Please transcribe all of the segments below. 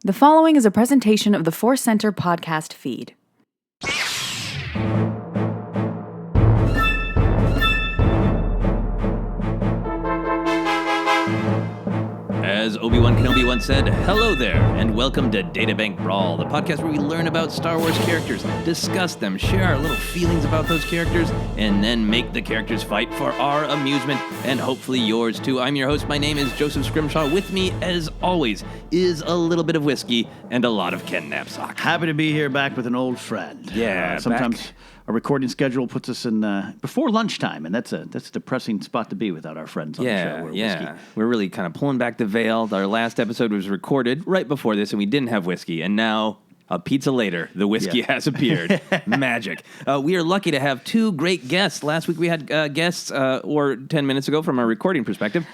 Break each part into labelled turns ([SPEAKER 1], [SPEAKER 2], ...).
[SPEAKER 1] The following is a presentation of the ForceCenter podcast feed.
[SPEAKER 2] As Obi-Wan Kenobi once said, hello there, and welcome to Databank Brawl, the podcast where we learn about Star Wars characters, discuss them, share our little feelings about those characters, and then make the characters fight for our amusement, and hopefully yours too. I'm your host. My name is Joseph Scrimshaw. With me, as always, is a little bit of whiskey and a lot of Ken Napzok.
[SPEAKER 3] Happy to be here back with an old friend.
[SPEAKER 2] Yeah,
[SPEAKER 3] sometimes our recording schedule puts us in before lunchtime, and that's a depressing spot to be without our friends on the show. Whiskey.
[SPEAKER 2] We're really kind of pulling back the veil. Our last episode was recorded right before this, and we didn't have whiskey, and now, a pizza later, the whiskey has appeared. Magic. We are lucky to have two great guests. Last week we had guests, or 10 minutes ago from our recording perspective,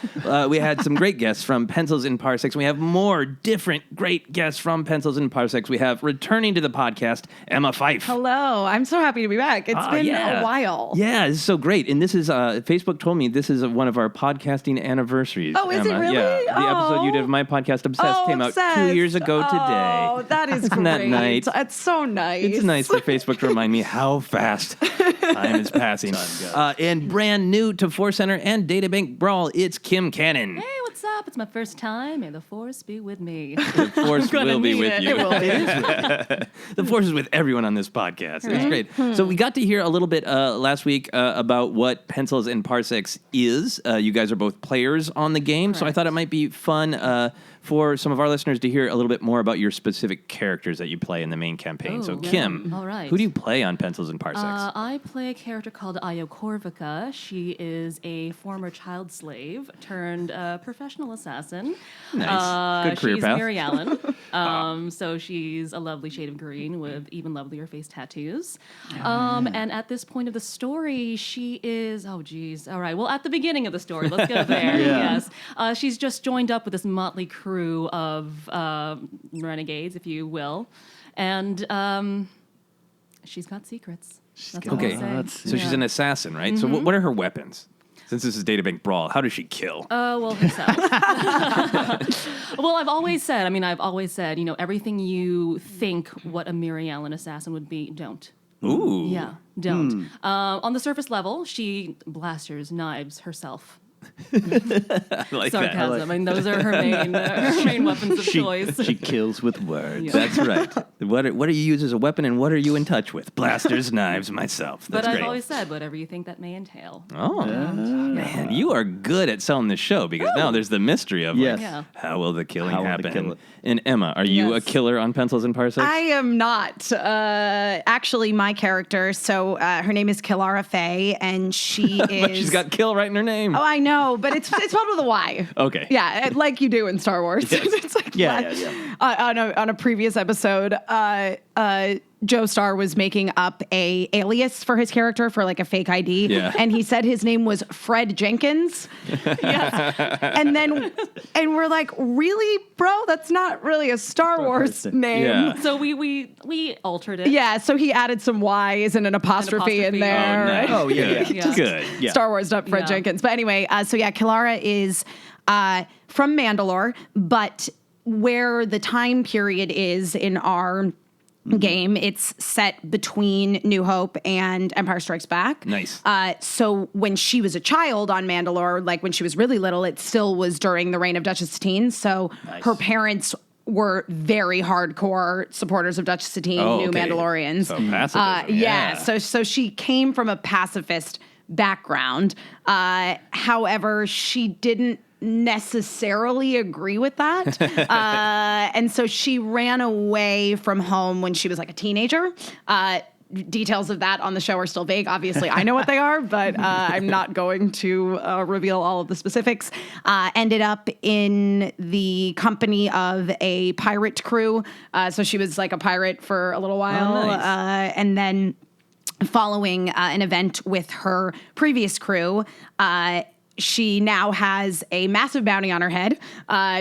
[SPEAKER 2] we had some great guests from Pencils Parsecs. We have more different great guests from Pencils Parsecs. We have, returning to the podcast, Emma Fyffe.
[SPEAKER 4] Hello. I'm so happy to be back. It's been a while.
[SPEAKER 2] Yeah, this is so great. And this is, Facebook told me this is one of our podcasting anniversaries.
[SPEAKER 4] Oh, is
[SPEAKER 2] Emma.
[SPEAKER 4] it really?
[SPEAKER 2] Yeah, the episode you did of my podcast, Obsessed, came out 2 years ago today.
[SPEAKER 4] Oh, that is
[SPEAKER 2] Isn't
[SPEAKER 4] great.
[SPEAKER 2] that nice?
[SPEAKER 4] It's so nice.
[SPEAKER 2] It's nice for Facebook to remind me how fast time is passing. And brand new to ForceCenter and Databank Brawl, it's Kym Canon.
[SPEAKER 5] Hey, what's up? It's my first time. May the Force be with me.
[SPEAKER 2] The Force will be with you.
[SPEAKER 4] It will be.
[SPEAKER 2] The Force is with everyone on this podcast. It's great. So we got to hear a little bit last week about what Pencils Parsecs is. You guys are both players on the game, so I thought it might be fun for some of our listeners to hear a little bit more about your specific characters that you play in the main campaign. So, Kym,
[SPEAKER 5] all right.
[SPEAKER 2] who do you play on Pencils Parsecs?
[SPEAKER 5] I play a character called Io Corvica. She is a former child slave turned professional assassin.
[SPEAKER 2] Nice. Good career
[SPEAKER 5] she's
[SPEAKER 2] path.
[SPEAKER 5] Mary Allen. So she's a lovely shade of green with even lovelier face tattoos. And at this point of the story, she is, all right. Well, at the beginning of the story, let's go there. Yes. She's just joined up with this motley crew of renegades, if you will. And she's got secrets. That's all I'll say.
[SPEAKER 2] So she's an assassin, right? So what are her weapons? Since this is Databank Brawl, how does she kill?
[SPEAKER 5] Well, herself. Well, I've always said, everything you think what a Mary Allen assassin would be, don't.
[SPEAKER 2] Ooh.
[SPEAKER 5] Yeah, don't. On the surface level, she blasters knives herself.
[SPEAKER 2] I like
[SPEAKER 5] Sarcasm.
[SPEAKER 2] that.
[SPEAKER 5] Those are her main weapons of choice.
[SPEAKER 3] She kills with words.
[SPEAKER 5] Yeah.
[SPEAKER 2] That's right. What do you use as a weapon, and what are you in touch with? Blasters, knives, myself. That's
[SPEAKER 5] But
[SPEAKER 2] great.
[SPEAKER 5] I've always said, whatever you think that may entail.
[SPEAKER 2] Oh, man, you are good at selling the show, because now there's the mystery of how will the killing happen? And Emma, are you a killer on Pencils Parsecs?
[SPEAKER 4] I am not. Actually, my character, so her name is Kilara Faye, and she is...
[SPEAKER 2] But she's got kill right in her name.
[SPEAKER 4] Oh, I know, but it's spelled with a Y.
[SPEAKER 2] Okay.
[SPEAKER 4] Yeah, like you do in Star Wars.
[SPEAKER 2] Yes.
[SPEAKER 4] It's like on a previous episode, Joe Starr was making up a alias for his character for like a fake ID, and he said his name was Fred Jenkins. And we're like, really, bro? That's not really a Star Wars name.
[SPEAKER 2] Yeah.
[SPEAKER 5] So we altered it.
[SPEAKER 4] Yeah, so he added some Y's and an apostrophe in there.
[SPEAKER 2] Oh, nice.
[SPEAKER 4] Right?
[SPEAKER 3] Oh, yeah.
[SPEAKER 5] Yeah.
[SPEAKER 2] Good.
[SPEAKER 3] Yeah.
[SPEAKER 4] Star Wars up Fred Jenkins. But anyway, Kilara is from Mandalore, but where the time period is in our game, it's set between New Hope and Empire Strikes Back.
[SPEAKER 2] Nice.
[SPEAKER 4] So when she was a child on Mandalore, like when she was really little, it still was during the reign of Duchess Satine. So her parents were very hardcore supporters of Duchess Satine, new Mandalorians.
[SPEAKER 2] So pacifism.
[SPEAKER 4] So she came from a pacifist background. However, she didn't necessarily agree with that. And so she ran away from home when she was like a teenager. Details of that on the show are still vague. Obviously, I know what they are, but I'm not going to reveal all of the specifics. Ended up in the company of a pirate crew. So she was like a pirate for a little while.
[SPEAKER 2] Oh, nice.
[SPEAKER 4] And then following an event with her previous crew, she now has a massive bounty on her head.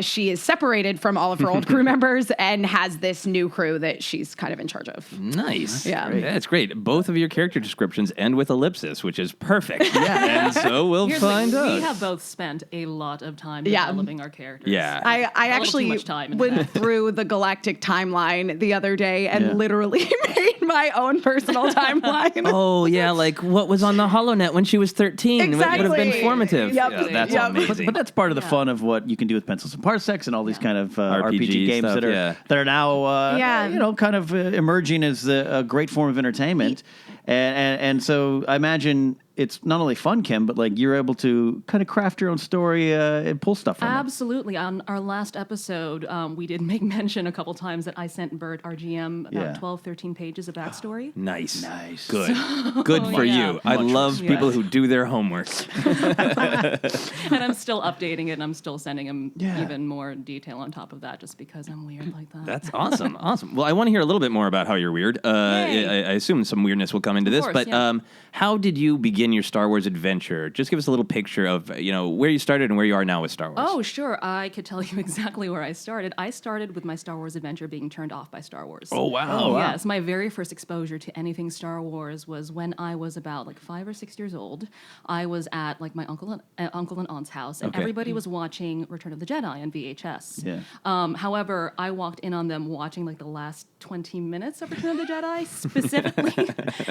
[SPEAKER 4] She is separated from all of her old crew members and has this new crew that she's kind of in charge of.
[SPEAKER 2] Nice.
[SPEAKER 4] Yeah.
[SPEAKER 2] That's great. Both of your character descriptions end with ellipsis, which is perfect. Yeah. And so we'll
[SPEAKER 5] Here's the
[SPEAKER 2] find
[SPEAKER 5] thing,
[SPEAKER 2] out.
[SPEAKER 5] we have both spent a lot of time
[SPEAKER 4] Yeah.
[SPEAKER 5] developing our characters.
[SPEAKER 2] Yeah.
[SPEAKER 4] I
[SPEAKER 5] A little too
[SPEAKER 4] actually
[SPEAKER 5] much time, in
[SPEAKER 4] went
[SPEAKER 5] fact.
[SPEAKER 4] through the galactic timeline the other day and
[SPEAKER 3] Yeah.
[SPEAKER 4] literally made my own personal timeline.
[SPEAKER 2] Oh, yeah, like what was on the HoloNet when she was 13. What would have been
[SPEAKER 4] Exactly.
[SPEAKER 2] formative.
[SPEAKER 4] Yep.
[SPEAKER 2] Yeah, that's
[SPEAKER 4] Yep.
[SPEAKER 2] amazing.
[SPEAKER 3] But that's part of the fun of what you can do with Pencils and Parsecs and all these kind of RPG games
[SPEAKER 2] stuff,
[SPEAKER 3] that are now
[SPEAKER 4] Yeah.
[SPEAKER 3] kind of emerging as a great form of entertainment. And so I imagine it's not only fun, Kim, but like you're able to kind of craft your own story and pull stuff from it.
[SPEAKER 5] Absolutely. On our last episode, we did make mention a couple times that I sent Bert, our GM, about
[SPEAKER 3] Yeah.
[SPEAKER 5] 12, 13 pages of backstory.
[SPEAKER 2] Nice.
[SPEAKER 3] Nice.
[SPEAKER 2] Good. Good for
[SPEAKER 5] yeah.
[SPEAKER 2] you. I love people who do their homework.
[SPEAKER 5] And I'm still updating it, and I'm still sending him
[SPEAKER 3] Yeah.
[SPEAKER 5] even more detail on top of that, just because I'm weird like that.
[SPEAKER 2] That's awesome. Awesome. Well, I want to hear a little bit more about how you're weird.
[SPEAKER 5] Yay.
[SPEAKER 2] I assume some weirdness will come into this,
[SPEAKER 5] course,
[SPEAKER 2] but
[SPEAKER 5] yeah.
[SPEAKER 2] how did you begin your Star Wars adventure? Just give us a little picture of, where you started and where you are now with Star Wars.
[SPEAKER 5] Oh, sure. I could tell you exactly where I started. I started with my Star Wars adventure being turned off by Star Wars.
[SPEAKER 2] Oh, wow.
[SPEAKER 5] Yes, my very first exposure to anything Star Wars was when I was about 5 or 6 years old. I was at my uncle and aunt's house, and
[SPEAKER 2] Okay.
[SPEAKER 5] everybody was watching Return of the Jedi on VHS.
[SPEAKER 3] Yeah.
[SPEAKER 5] However, I walked in on them watching the last 20 minutes of Return of the Jedi, specifically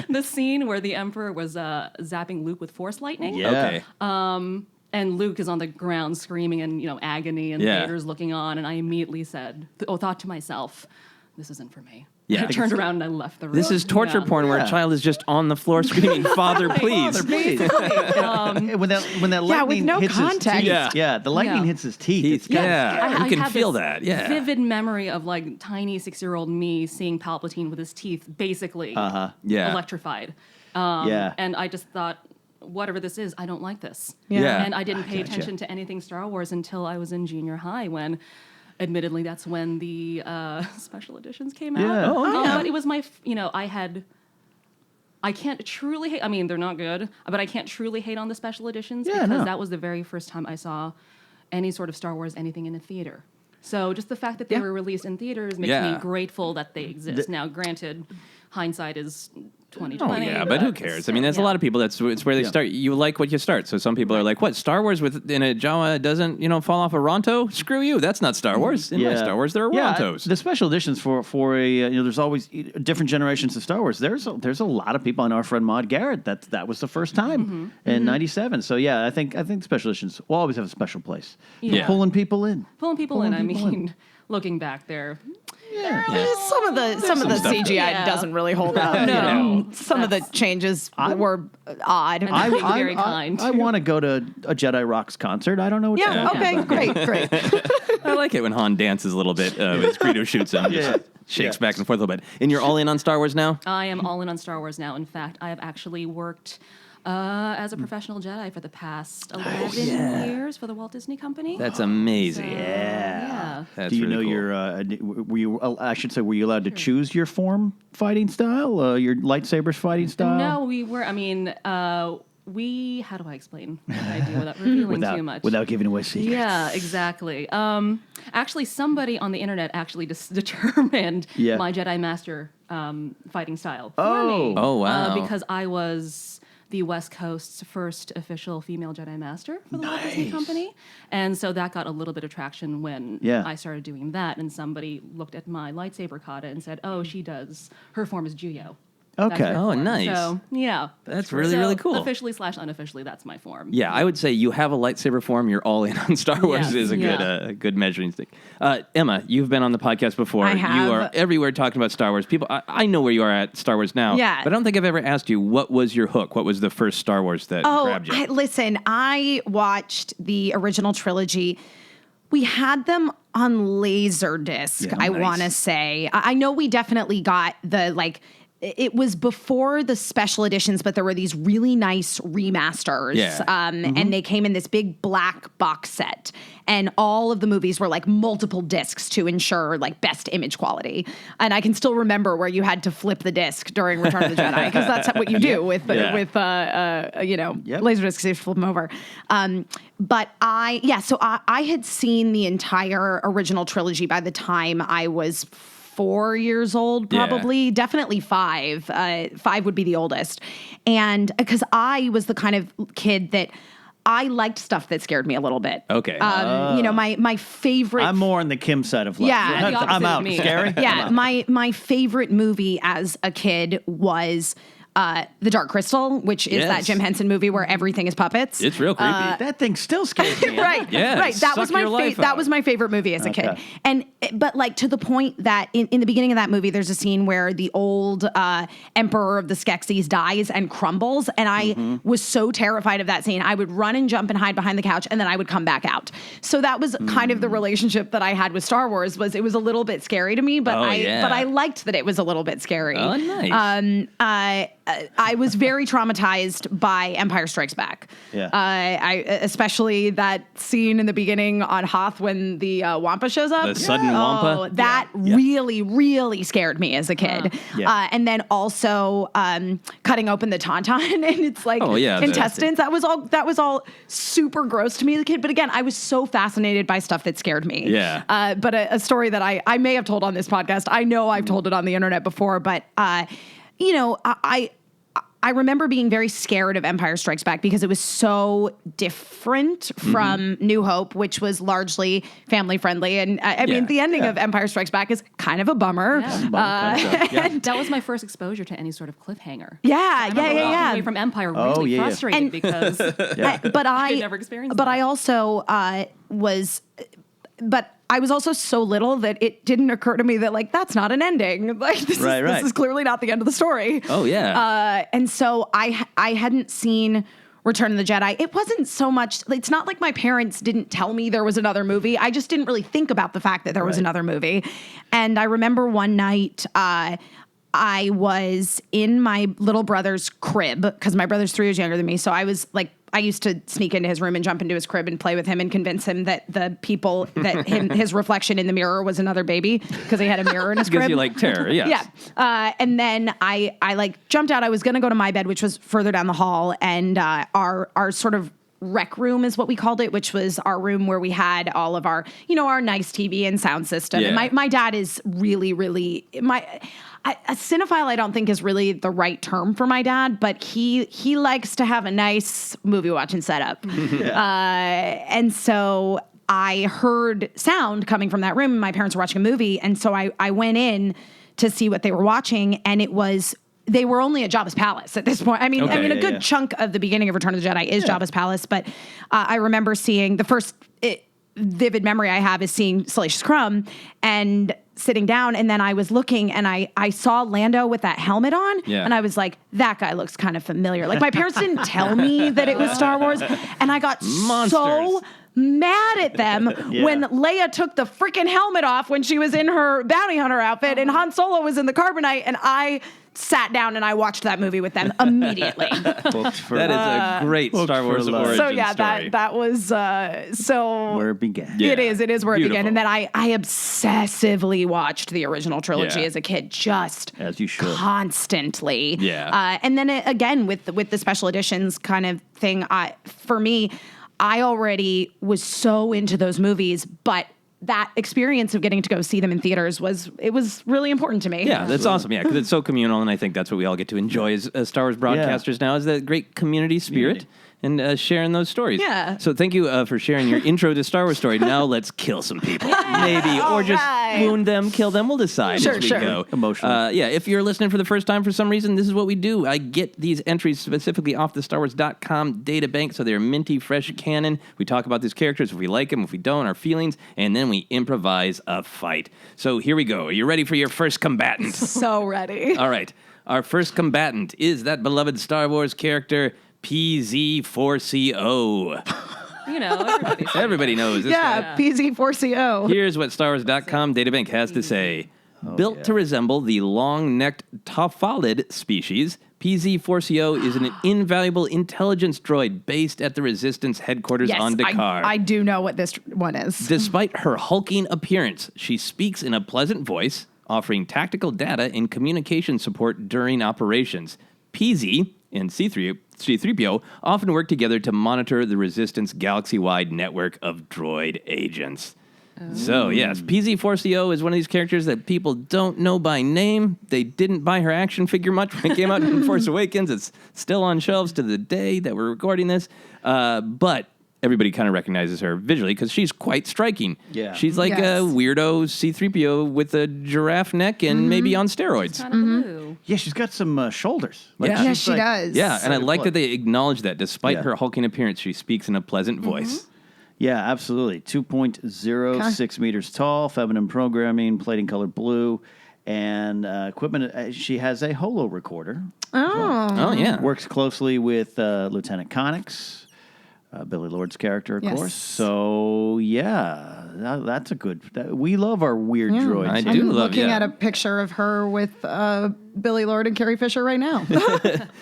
[SPEAKER 5] the scene where the Emperor was zapping Luke with Force lightning.
[SPEAKER 3] Yeah.
[SPEAKER 2] Okay.
[SPEAKER 5] And Luke is on the ground screaming in agony, and
[SPEAKER 2] Yeah.
[SPEAKER 5] Vader's looking on, and I immediately thought to myself, this isn't for me.
[SPEAKER 2] Yeah.
[SPEAKER 5] I turned around and I left the room.
[SPEAKER 2] This is torture
[SPEAKER 5] Yeah.
[SPEAKER 2] porn where a
[SPEAKER 3] Yeah.
[SPEAKER 2] child is just on the floor screaming, "Father, please."
[SPEAKER 3] Father, please. when that lightning
[SPEAKER 4] with no
[SPEAKER 3] hits
[SPEAKER 4] context.
[SPEAKER 3] his teeth.
[SPEAKER 2] Yeah.
[SPEAKER 3] The lightning
[SPEAKER 5] Yeah.
[SPEAKER 3] hits his teeth.
[SPEAKER 2] Teeth.
[SPEAKER 3] It's
[SPEAKER 2] Yeah.
[SPEAKER 5] I
[SPEAKER 2] You can
[SPEAKER 5] have
[SPEAKER 2] feel
[SPEAKER 5] this
[SPEAKER 2] that. Yeah.
[SPEAKER 5] vivid memory of tiny 6-year-old me seeing Palpatine with his teeth basically
[SPEAKER 2] Yeah.
[SPEAKER 5] electrified.
[SPEAKER 3] Yeah.
[SPEAKER 5] And I just thought, whatever this is, I don't like this.
[SPEAKER 2] Yeah.
[SPEAKER 5] And I didn't pay
[SPEAKER 3] gotcha.
[SPEAKER 5] attention to anything Star Wars until I was in junior high when, admittedly, that's when the special editions came out.
[SPEAKER 3] Yeah. Oh,
[SPEAKER 5] But it was I can't truly hate, they're not good, but I can't truly hate on the special editions
[SPEAKER 3] Yeah,
[SPEAKER 5] because
[SPEAKER 3] no.
[SPEAKER 5] that was the very first time I saw any sort of Star Wars anything in a theater. So just the fact that they were released in theaters makes
[SPEAKER 2] Yeah.
[SPEAKER 5] me grateful that they exist. Now, granted, hindsight is 20/20.
[SPEAKER 2] Oh, yeah, but who cares? There's a lot of people, it's where they start. You like what you start. So some people are like, what, Star Wars in a Jawa doesn't, fall off a Ronto? Screw you. That's not Star Wars. In my Star Wars, there are Rontos.
[SPEAKER 3] The special editions for there's always different generations of Star Wars. There's a lot of people. I know our friend Maud Garrett. That was the first time in '97. So yeah, I think special editions will always have a special place.
[SPEAKER 5] Yeah.
[SPEAKER 3] Pulling people in.
[SPEAKER 5] Pulling people in, looking back there.
[SPEAKER 4] Some of the
[SPEAKER 2] stuff.
[SPEAKER 4] CGI
[SPEAKER 5] Yeah.
[SPEAKER 4] doesn't really hold up.
[SPEAKER 5] No.
[SPEAKER 4] Some of the changes were odd.
[SPEAKER 5] And being very kind.
[SPEAKER 3] I want to go to a Jedi Rocks concert. I don't know what to
[SPEAKER 4] Yeah.
[SPEAKER 3] think.
[SPEAKER 4] Okay. Great.
[SPEAKER 2] I like it when Han dances a little bit. His Greedo shoots him. Just shakes back and forth a little bit. And you're all in on Star Wars now?
[SPEAKER 5] I am all in on Star Wars now. In fact, I have actually worked as a professional Jedi for the past 11 years for the Walt Disney Company.
[SPEAKER 2] That's amazing.
[SPEAKER 5] Yeah.
[SPEAKER 2] That's
[SPEAKER 3] Do you
[SPEAKER 2] really
[SPEAKER 3] know
[SPEAKER 2] cool.
[SPEAKER 3] were you? I should say, were you allowed to choose your form fighting style, your lightsabers fighting style?
[SPEAKER 5] No, we were. How do I explain what I do without revealing too much?
[SPEAKER 3] Without giving away secrets.
[SPEAKER 5] Yeah, exactly. Actually, somebody on the internet actually determined my Jedi Master fighting style for me.
[SPEAKER 2] Oh, wow.
[SPEAKER 5] Because I was the West Coast's first official female Jedi Master for the Walt Disney Company. And so that got a little bit of traction when I started doing that. And somebody looked at my lightsaber kata and said, oh, her form is Juyo.
[SPEAKER 3] Okay.
[SPEAKER 5] That's her
[SPEAKER 2] Oh,
[SPEAKER 5] form.
[SPEAKER 2] nice.
[SPEAKER 5] So, yeah.
[SPEAKER 2] That's really cool.
[SPEAKER 5] Officially / unofficially, that's my form.
[SPEAKER 2] Yeah, I would say you have a lightsaber form. You're all in on Star Wars.
[SPEAKER 5] Yes,
[SPEAKER 2] Is a good measuring stick. Emma, you've been on the podcast before.
[SPEAKER 4] I have.
[SPEAKER 2] You are everywhere talking about Star Wars. People, I know where you are at Star Wars now.
[SPEAKER 4] Yeah.
[SPEAKER 2] but I don't think I've ever asked you what was your hook. What was the first Star Wars that grabbed you?
[SPEAKER 4] Listen, I watched the original trilogy. We had them on Laserdisc, I want to say. I know we definitely got the it was before the special editions, but there were these really nice remasters.
[SPEAKER 2] Yeah.
[SPEAKER 4] And they came in this big black box set. And all of the movies were like multiple discs to ensure like best image quality. And I can still remember where you had to flip the disc during Return of the Jedi, because that's what you do with laser discs. You flip them over. But I had seen the entire original trilogy by the time I was 4 years old, probably, definitely 5. 5 would be the oldest. And because I was the kind of kid that I liked stuff that scared me a little bit.
[SPEAKER 2] Okay.
[SPEAKER 4] My favorite.
[SPEAKER 3] I'm more on the Kim side of life.
[SPEAKER 4] Yeah.
[SPEAKER 5] The opposite
[SPEAKER 3] I'm out.
[SPEAKER 5] of me.
[SPEAKER 3] Scary?
[SPEAKER 4] Yeah, my favorite movie as a kid was The Dark Crystal, which is that Jim Henson movie where everything is puppets.
[SPEAKER 2] It's real creepy.
[SPEAKER 3] That thing still scares me.
[SPEAKER 4] Right.
[SPEAKER 2] Yeah,
[SPEAKER 4] Right. That was
[SPEAKER 2] suck your life
[SPEAKER 4] that
[SPEAKER 2] out.
[SPEAKER 4] was my favorite movie as a kid. But like to the point that in the beginning of that movie, there's a scene where the old emperor of the Skeksis dies and crumbles, and I was so terrified of that scene. I would run and jump and hide behind the couch, and then I would come back out. So that was kind of the relationship that I had with Star Wars. Was it was a little bit scary to me, but I liked that it was a little bit scary.
[SPEAKER 2] Oh, nice.
[SPEAKER 4] I was very traumatized by Empire Strikes Back.
[SPEAKER 3] Yeah.
[SPEAKER 4] Especially that scene in the beginning on Hoth when the Wampa shows up.
[SPEAKER 2] The sudden Wampa?
[SPEAKER 4] Oh, that really, really scared me as a kid. And then also cutting open the tauntaun and it's like intestines. That was all super gross to me as a kid. But again, I was so fascinated by stuff that scared me.
[SPEAKER 2] Yeah.
[SPEAKER 4] But a story that I may have told on this podcast. I know I've told it on the internet before, but I remember being very scared of Empire Strikes Back because it was so different from New Hope, which was largely family friendly. And I mean, the ending of Empire Strikes Back is kind of a bummer.
[SPEAKER 5] That was my first exposure to any sort of cliffhanger.
[SPEAKER 4] Yeah.
[SPEAKER 5] Away from Empire, really frustrated because
[SPEAKER 4] But I
[SPEAKER 5] never experienced
[SPEAKER 4] But
[SPEAKER 5] that.
[SPEAKER 4] I also But I was also so little that it didn't occur to me that like that's not an ending. Like this is clearly not the end of the story.
[SPEAKER 2] Oh yeah.
[SPEAKER 4] And so I hadn't seen Return of the Jedi. It wasn't so much. It's not like my parents didn't tell me there was another movie. I just didn't really think about the fact that there was another movie. And I remember one night. I was in my little brother's crib because my brother's 3 years younger than me. So I was like, I used to sneak into his room and jump into his crib and play with him and convince him that the people that his reflection in the mirror was another baby because he had a mirror in his crib.
[SPEAKER 2] Gives you like terror, yes.
[SPEAKER 4] Yeah. And then I like jumped out. I was going to go to my bed, which was further down the hall, and our sort of rec room is what we called it, which was our room where we had all of our, our nice TV and sound system.
[SPEAKER 2] Yeah.
[SPEAKER 4] And my dad is really, really a cinephile, I don't think is really the right term for my dad, but he likes to have a nice movie watching setup. And so I heard sound coming from that room, and my parents were watching a movie. And so I went in to see what they were watching, and they were only at Jabba's palace at this point. I mean, a good chunk of the beginning of Return of the Jedi is Jabba's palace, but I remember seeing the first vivid memory I have is seeing Salacious Crumb and sitting down, and then I was looking and I saw Lando with that helmet on, and I was like, that guy looks kind of familiar. Like my parents didn't tell me that it was Star Wars, and I got so mad at them when Leia took the freaking helmet off when she was in her bounty hunter outfit and Han Solo was in the carbonite, and I sat down and I watched that movie with them immediately.
[SPEAKER 2] That is a great Star Wars origin
[SPEAKER 4] So yeah,
[SPEAKER 2] story.
[SPEAKER 4] that was so
[SPEAKER 3] where it began.
[SPEAKER 4] It is where it
[SPEAKER 2] Beautiful.
[SPEAKER 4] began. And then I obsessively watched the original trilogy as a kid, just
[SPEAKER 3] as you should,
[SPEAKER 4] constantly.
[SPEAKER 2] Yeah.
[SPEAKER 4] And then again with the special editions kind of thing, for me, I already was so into those movies, but that experience of getting to go see them in theaters was really important to me.
[SPEAKER 2] Yeah, that's awesome. Yeah, because it's so communal, and I think that's what we all get to enjoy as Star Wars broadcasters now, is that great community spirit and sharing those stories.
[SPEAKER 4] Yeah.
[SPEAKER 2] So thank you for sharing your intro to Star Wars story. Now let's kill some people, maybe, or just wound them, kill them. We'll decide as we go.
[SPEAKER 3] Emotionally.
[SPEAKER 2] If you're listening for the first time for some reason, this is what we do. I get these entries specifically off the StarWars.com databank, so they're minty, fresh canon. We talk about these characters, if we like them, if we don't, our feelings, and then we improvise a fight. So here we go. Are you ready for your first combatant?
[SPEAKER 4] So ready.
[SPEAKER 2] All right. Our first combatant is that beloved Star Wars character, PZ-4CO.
[SPEAKER 5] Everybody
[SPEAKER 2] knows this guy.
[SPEAKER 4] PZ-4CO.
[SPEAKER 2] Here's what StarWars.com databank has to say. Built to resemble the long-necked Tophalid species, PZ-4CO is an invaluable intelligence droid based at the Resistance headquarters
[SPEAKER 4] Yes,
[SPEAKER 2] on Dakar.
[SPEAKER 4] I do know what this one is.
[SPEAKER 2] Despite her hulking appearance, she speaks in a pleasant voice, offering tactical data and communication support during operations. PZ and C-3PO often work together to monitor the Resistance galaxy-wide network of droid agents. So, yes, PZ-4CO is one of these characters that people don't know by name. They didn't buy her action figure much when it came out in Force Awakens. It's still on shelves to the day that we're recording this. But everybody kind of recognizes her visually because she's quite striking.
[SPEAKER 3] Yeah.
[SPEAKER 2] She's like a weirdo C-3PO with a giraffe neck and maybe on steroids.
[SPEAKER 5] Kind of blue.
[SPEAKER 3] Yeah, she's got some shoulders. Like,
[SPEAKER 2] Yeah.
[SPEAKER 3] she's
[SPEAKER 4] she does.
[SPEAKER 2] Yeah, and I
[SPEAKER 3] Sort of
[SPEAKER 2] like that
[SPEAKER 3] look.
[SPEAKER 2] they acknowledge that despite
[SPEAKER 3] Yeah.
[SPEAKER 2] her hulking appearance, she speaks in a pleasant voice.
[SPEAKER 3] Yeah, absolutely. 2.06 meters tall, feminine programming, plating color blue, and equipment. She has a holo recorder.
[SPEAKER 2] Oh, yeah.
[SPEAKER 3] Works closely with Lieutenant Connix, Billy Lord's character, of
[SPEAKER 4] Yes.
[SPEAKER 3] course. So, yeah, that's a good... we love our weird droids.
[SPEAKER 2] I
[SPEAKER 3] here.
[SPEAKER 2] do
[SPEAKER 4] I'm
[SPEAKER 2] love
[SPEAKER 4] looking
[SPEAKER 2] yeah.
[SPEAKER 4] at a picture of her with Billy Lord and Carrie Fisher right now.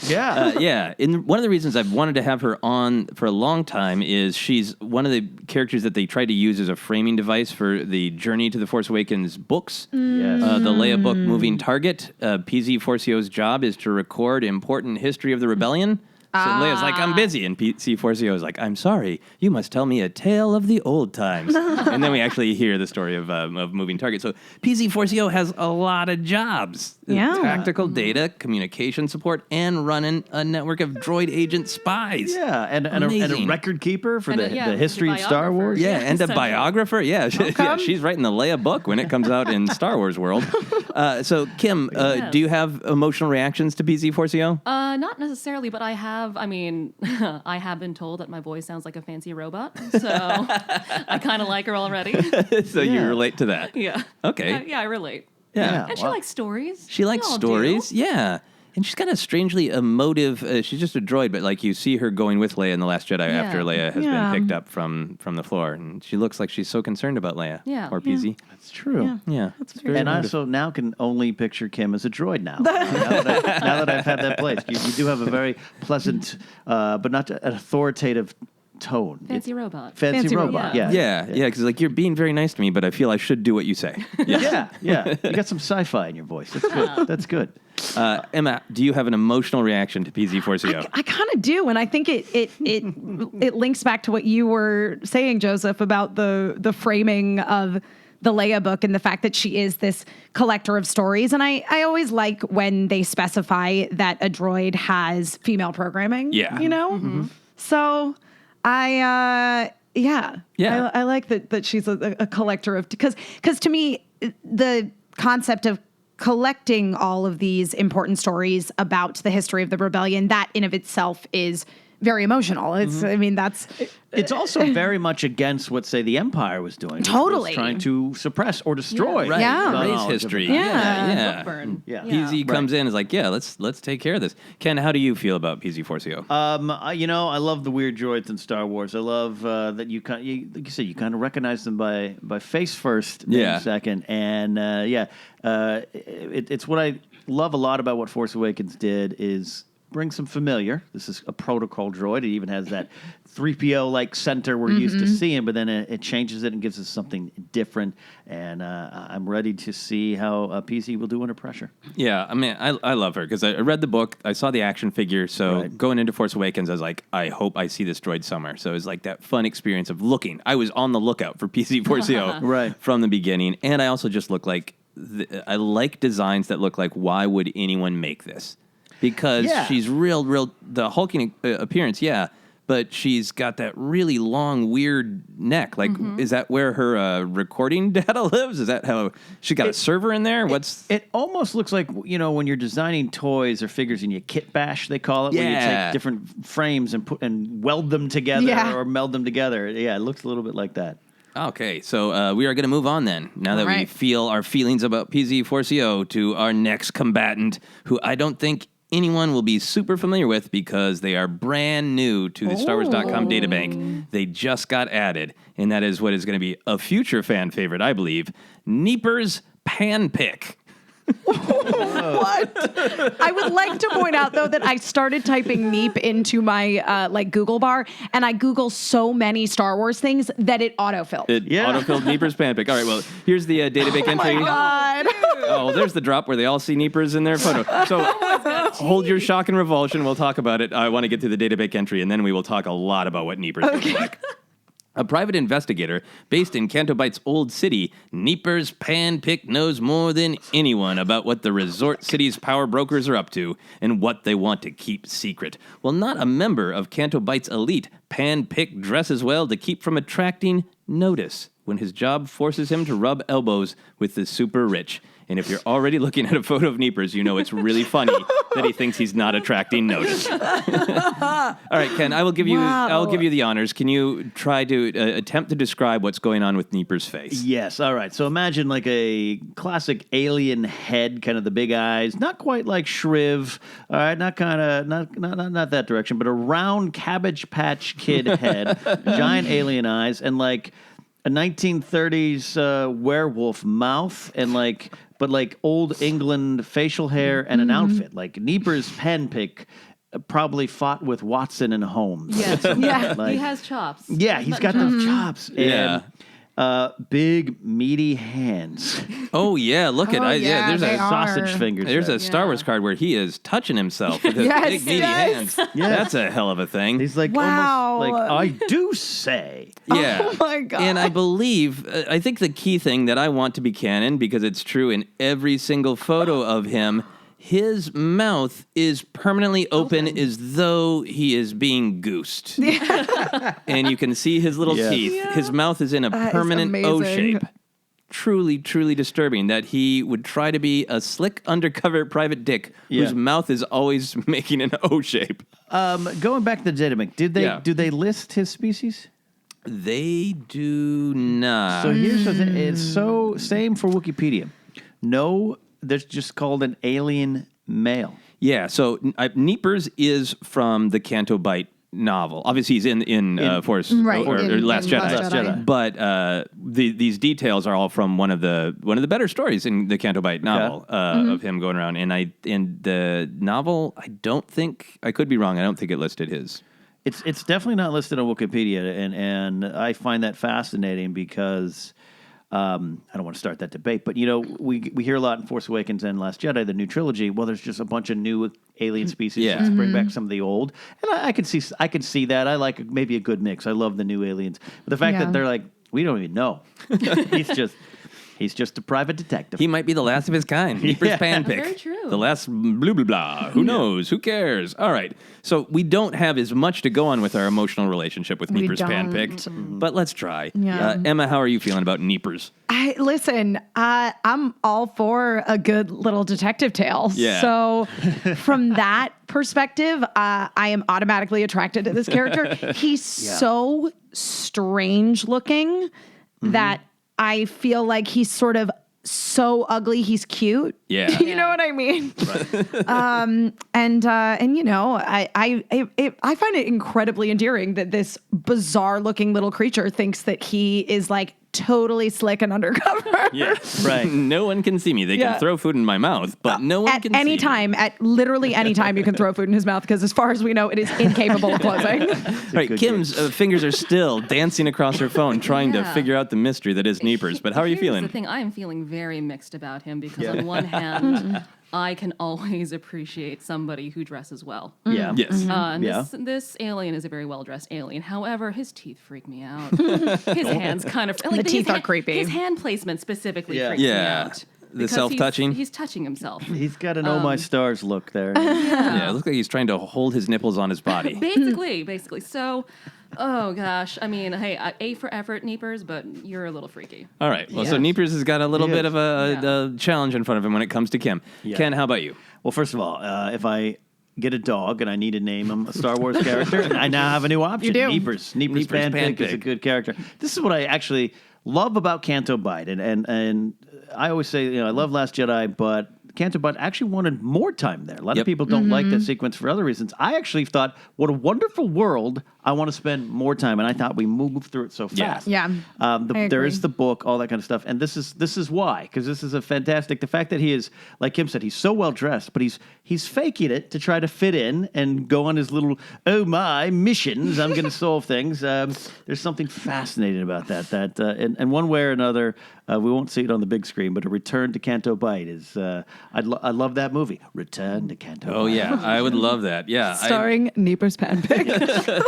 [SPEAKER 3] Yeah.
[SPEAKER 2] Yeah, and one of the reasons I've wanted to have her on for a long time is she's one of the characters that they tried to use as a framing device for the Journey to the Force Awakens books.
[SPEAKER 3] Yes.
[SPEAKER 2] The Leia book, Moving Target. PZ-4CO's job is to record important history of the rebellion. So Leia's like, I'm busy. And PZ-4CO is like, I'm sorry, you must tell me a tale of the old times. And then we actually hear the story of Moving Target. So PZ-4CO has a lot of jobs.
[SPEAKER 4] Yeah.
[SPEAKER 2] Tactical data, communication support, and running a network of droid agent spies.
[SPEAKER 3] Yeah, and a
[SPEAKER 2] Amazing.
[SPEAKER 3] record keeper for
[SPEAKER 5] And
[SPEAKER 3] the
[SPEAKER 5] the
[SPEAKER 3] history of Star
[SPEAKER 5] biographer.
[SPEAKER 3] Wars.
[SPEAKER 2] Yeah, and a
[SPEAKER 5] Essentially.
[SPEAKER 2] biographer. Yeah, she's writing the Leia book when it comes out in Star Wars world. So, Kim,
[SPEAKER 5] Yes.
[SPEAKER 2] do you have emotional reactions to PZ-4CO?
[SPEAKER 5] Not necessarily, but I have been told that my voice sounds like a fancy robot, so I kind of like her already.
[SPEAKER 2] So you relate to that.
[SPEAKER 5] Yeah.
[SPEAKER 2] Okay.
[SPEAKER 5] Yeah, I relate.
[SPEAKER 2] Yeah.
[SPEAKER 5] And she
[SPEAKER 3] wow.
[SPEAKER 5] likes stories.
[SPEAKER 2] She likes
[SPEAKER 5] We all do.
[SPEAKER 2] stories. Yeah. And she's got a strangely emotive, she's just a droid, but like you see her going with Leia in The Last Jedi after Leia has
[SPEAKER 4] Yeah.
[SPEAKER 2] been picked up from the floor. And she looks like she's so concerned about Leia.
[SPEAKER 5] Yeah.
[SPEAKER 2] Or PZ.
[SPEAKER 3] That's true.
[SPEAKER 2] Yeah. It's very
[SPEAKER 3] And I
[SPEAKER 2] emotive.
[SPEAKER 3] also now can only picture Kim as a droid now. now that I've had that place. You do have a very pleasant, but not an authoritative tone.
[SPEAKER 5] Fancy robot.
[SPEAKER 3] Fancy robot,
[SPEAKER 5] robot.
[SPEAKER 3] yeah.
[SPEAKER 2] Yeah, because like you're being very nice to me, but I feel I should do what you say.
[SPEAKER 3] Yeah. You got some sci-fi in your voice. That's good. That's good.
[SPEAKER 2] Emma, do you have an emotional reaction to PZ-4CO?
[SPEAKER 4] I kind of do, and I think it links back to what you were saying, Joseph, about the framing of the Leia book and the fact that she is this collector of stories. And I always like when they specify that a droid has female programming.
[SPEAKER 2] Yeah.
[SPEAKER 4] You know? So I like that she's a collector of, because to me, the concept of collecting all of these important stories about the history of the rebellion, that in of itself is very emotional. It's, I mean, that's...
[SPEAKER 3] It's also very much against what, say, the Empire was doing. which
[SPEAKER 4] Totally.
[SPEAKER 3] was trying to suppress or destroy.
[SPEAKER 2] Right.
[SPEAKER 4] Yeah.
[SPEAKER 2] Erase
[SPEAKER 3] knowledge of
[SPEAKER 2] history.
[SPEAKER 3] it.
[SPEAKER 2] Yeah.
[SPEAKER 5] Book burn.
[SPEAKER 3] Yeah.
[SPEAKER 2] PZ comes in and is like, yeah, let's take care of this. Ken, how do you feel about PZ-4CO?
[SPEAKER 3] I love the weird droids in Star Wars. I love that like you said, you kind of recognize them by face first, name
[SPEAKER 2] Yeah.
[SPEAKER 3] second, and it's what I love a lot about what Force Awakens did is bring some familiar. This is a protocol droid. It even has that 3PO like center we're used to seeing, but then it changes it and gives us something different. And I'm ready to see how PC will do under pressure.
[SPEAKER 2] Yeah, I mean, I love her because I read the book, I saw the action figure, so
[SPEAKER 3] Right.
[SPEAKER 2] going into Force Awakens, I was like, I hope I see this droid somewhere. So it was like that fun experience of looking. I was on the lookout for PZ-4CO
[SPEAKER 3] Right.
[SPEAKER 2] from the beginning, and I also just look like, I like designs that look like, why would anyone make this? Because
[SPEAKER 3] Yeah.
[SPEAKER 2] she's real, the hulking appearance, yeah, but she's got that really long, weird neck. Like, is that where her recording data lives? Is that how she got a server in there? What's
[SPEAKER 3] It almost looks like, when you're designing toys or figures and you kit bash, they call it, where you
[SPEAKER 2] Yeah.
[SPEAKER 3] take different frames and put and weld them together
[SPEAKER 4] Yeah.
[SPEAKER 3] or meld them together. Yeah, it looks a little bit like that.
[SPEAKER 2] Okay, so we are going to move on then. Now that
[SPEAKER 4] All
[SPEAKER 2] we
[SPEAKER 4] right.
[SPEAKER 2] feel our feelings about PZ-4CO to our next combatant, who I don't think anyone will be super familiar with because they are brand new to the StarWars.com databank. They just got added, and that is what is going to be a future fan favorite, I believe, Neepers Panpick.
[SPEAKER 4] What? I would like to point out, though, that I started typing Neep into my Google bar, and I Google so many Star Wars things that it autofilled.
[SPEAKER 2] It autofilled Neepers Panpick. All right, well, here's the Databank entry.
[SPEAKER 4] Oh, my God.
[SPEAKER 2] Oh, there's the drop where they all see Neepers in their photo. So hold your shock and revulsion. We'll talk about it. I want to get to the Databank entry, and then we will talk a lot about what Neepers look like. A private investigator based in Canto Bite's old city, Neepers Panpick knows more than anyone about what the resort city's power brokers are up to and what they want to keep secret. While not a member of Canto Bite's elite, Panpick dresses well to keep from attracting notice when his job forces him to rub elbows with the super rich. And if you're already looking at a photo of Neepers, you know it's really funny that he thinks he's not attracting notice. All right, Ken, I'll give you the honors. Can you try to attempt to describe what's going on with Neepers' face?
[SPEAKER 3] Yes. All right. So imagine like a classic alien head, kind of the big eyes, not quite like Shriv. All right, not that direction, but a round Cabbage Patch Kid head, giant alien eyes, and like a 1930s werewolf mouth, and but old England facial hair and an outfit. Like Neepers Panpick probably fought with Watson and Holmes.
[SPEAKER 5] Yes.
[SPEAKER 3] Yeah.
[SPEAKER 5] He has chops.
[SPEAKER 3] Yeah, he's got those chops.
[SPEAKER 2] Yeah.
[SPEAKER 3] And big, meaty hands.
[SPEAKER 2] Oh, yeah, look at it.
[SPEAKER 4] yeah,
[SPEAKER 3] There's
[SPEAKER 4] they
[SPEAKER 3] a
[SPEAKER 4] are.
[SPEAKER 3] sausage fingers.
[SPEAKER 2] There's
[SPEAKER 3] there.
[SPEAKER 2] a Star Wars card where he is touching himself with his
[SPEAKER 4] Yes,
[SPEAKER 2] big, meaty
[SPEAKER 4] yes.
[SPEAKER 2] hands. That's a hell of a thing.
[SPEAKER 3] He's like,
[SPEAKER 4] Wow.
[SPEAKER 3] almost like, I do say.
[SPEAKER 2] Yeah.
[SPEAKER 4] Oh, my God.
[SPEAKER 2] And I believe, I think the key thing that I want to be canon, because it's true in every single photo of him, his mouth is permanently open as though he is being goosed. And you can see his little teeth.
[SPEAKER 4] Yeah.
[SPEAKER 2] His mouth is in a
[SPEAKER 4] That is
[SPEAKER 2] permanent O
[SPEAKER 4] amazing.
[SPEAKER 2] shape. Truly, truly disturbing that he would try to be a slick undercover private dick whose mouth is always making an O shape.
[SPEAKER 3] Going back to the Databank, do they list his species?
[SPEAKER 2] They do not.
[SPEAKER 3] So here's the thing. It's so same for Wikipedia. No, there's just called an alien male.
[SPEAKER 2] Yeah, so Neepers is from the Canto Bite novel. Obviously, he's in Force
[SPEAKER 4] Right,
[SPEAKER 2] or
[SPEAKER 4] in
[SPEAKER 2] Last
[SPEAKER 4] Last
[SPEAKER 2] Jedi.
[SPEAKER 4] Jedi.
[SPEAKER 2] But these details are all from one of the better stories in the Canto Bite novel of him going around. And in the novel, I don't think, I could be wrong, I don't think it listed his.
[SPEAKER 3] It's definitely not listed on Wikipedia, and I find that fascinating because I don't want to start that debate, but we hear a lot in Force Awakens and Last Jedi, the new trilogy. Well, there's just a bunch of new alien species.
[SPEAKER 2] Yeah.
[SPEAKER 3] Let's bring back some of the old, and I can see that. I like maybe a good mix. I love the new aliens, but the fact that they're like, we don't even know. He's just a private detective.
[SPEAKER 2] He might be the last of his kind. Neepers Panpick.
[SPEAKER 5] Very true.
[SPEAKER 2] The last blah, blah, blah. Who knows? Who cares? All right. So we don't have as much to go on with our emotional relationship with Neepers
[SPEAKER 4] don't.
[SPEAKER 2] Panpick, but let's try.
[SPEAKER 4] Yeah.
[SPEAKER 2] Emma, how are you feeling about Neepers?
[SPEAKER 4] I'm all for a good little detective tale.
[SPEAKER 2] Yeah.
[SPEAKER 4] So from that perspective, I am automatically attracted to this character. He's so strange looking that I feel like he's sort of so ugly he's cute.
[SPEAKER 2] Yeah.
[SPEAKER 4] You know what I mean? Right. And I find it incredibly endearing that this bizarre looking little creature thinks that he is like totally slick and undercover.
[SPEAKER 2] Yeah.
[SPEAKER 3] Right.
[SPEAKER 2] No one can see me. They can throw food in my mouth, but no one can
[SPEAKER 4] At any
[SPEAKER 2] see
[SPEAKER 4] time, at literally any time, you can throw food in his mouth because, as far as we know, it is incapable of closing.
[SPEAKER 2] me. Right. Kim's fingers are still dancing across her phone trying to
[SPEAKER 5] Yeah.
[SPEAKER 2] figure out the mystery that is Neepers. But how are you
[SPEAKER 5] Here's
[SPEAKER 2] feeling?
[SPEAKER 5] the thing, I am feeling very mixed about him because on one hand, I can always appreciate somebody who dresses well.
[SPEAKER 3] Yeah.
[SPEAKER 2] Yes.
[SPEAKER 5] And
[SPEAKER 3] Yeah.
[SPEAKER 5] this alien is a very well-dressed alien. However, his teeth freak me out. His hands kind of... Like,
[SPEAKER 4] The teeth
[SPEAKER 5] his
[SPEAKER 4] are creepy.
[SPEAKER 5] His hand placement specifically
[SPEAKER 3] Yeah.
[SPEAKER 5] freaks me
[SPEAKER 2] Yeah.
[SPEAKER 5] out.
[SPEAKER 2] The
[SPEAKER 5] Because
[SPEAKER 2] self-touching?
[SPEAKER 5] He's touching himself.
[SPEAKER 3] He's got an Oh My Stars look there.
[SPEAKER 2] Yeah, it looks like he's trying to hold his nipples on his body.
[SPEAKER 5] Basically. So, oh gosh. I mean, hey, A for effort, Neepers, but you're a little freaky.
[SPEAKER 2] All right. Well, so Neepers has got a little bit of a challenge in front of him when it comes to Kim.
[SPEAKER 3] Yeah.
[SPEAKER 2] Ken, how about you?
[SPEAKER 3] Well, first of all, if I get a dog and I need to name him a Star Wars character, I now have a new option.
[SPEAKER 4] You do.
[SPEAKER 3] Neepers Panpick is a good character. This is what I actually love about Canto Bite, and I always say, I love Last Jedi, but Canto Bite actually wanted more time there. A lot of people don't like that sequence for other reasons. I actually thought, what a wonderful world I want to spend more time, and I thought we moved through it so fast.
[SPEAKER 4] Yeah. I
[SPEAKER 3] There
[SPEAKER 4] agree.
[SPEAKER 3] is the book, all that kind of stuff, and this is why, because this is a fantastic. The fact that he is, like Kim said, he's so well dressed, but he's faking it to try to fit in and go on his little missions. I'm going to solve things. There's something fascinating about that. And one way or another, we won't see it on the big screen, but a Return to Canto Bight is. I love that movie, Return to Canto Bight.
[SPEAKER 2] Oh yeah, I would love that. Yeah,
[SPEAKER 1] Starring Neepers Panpick.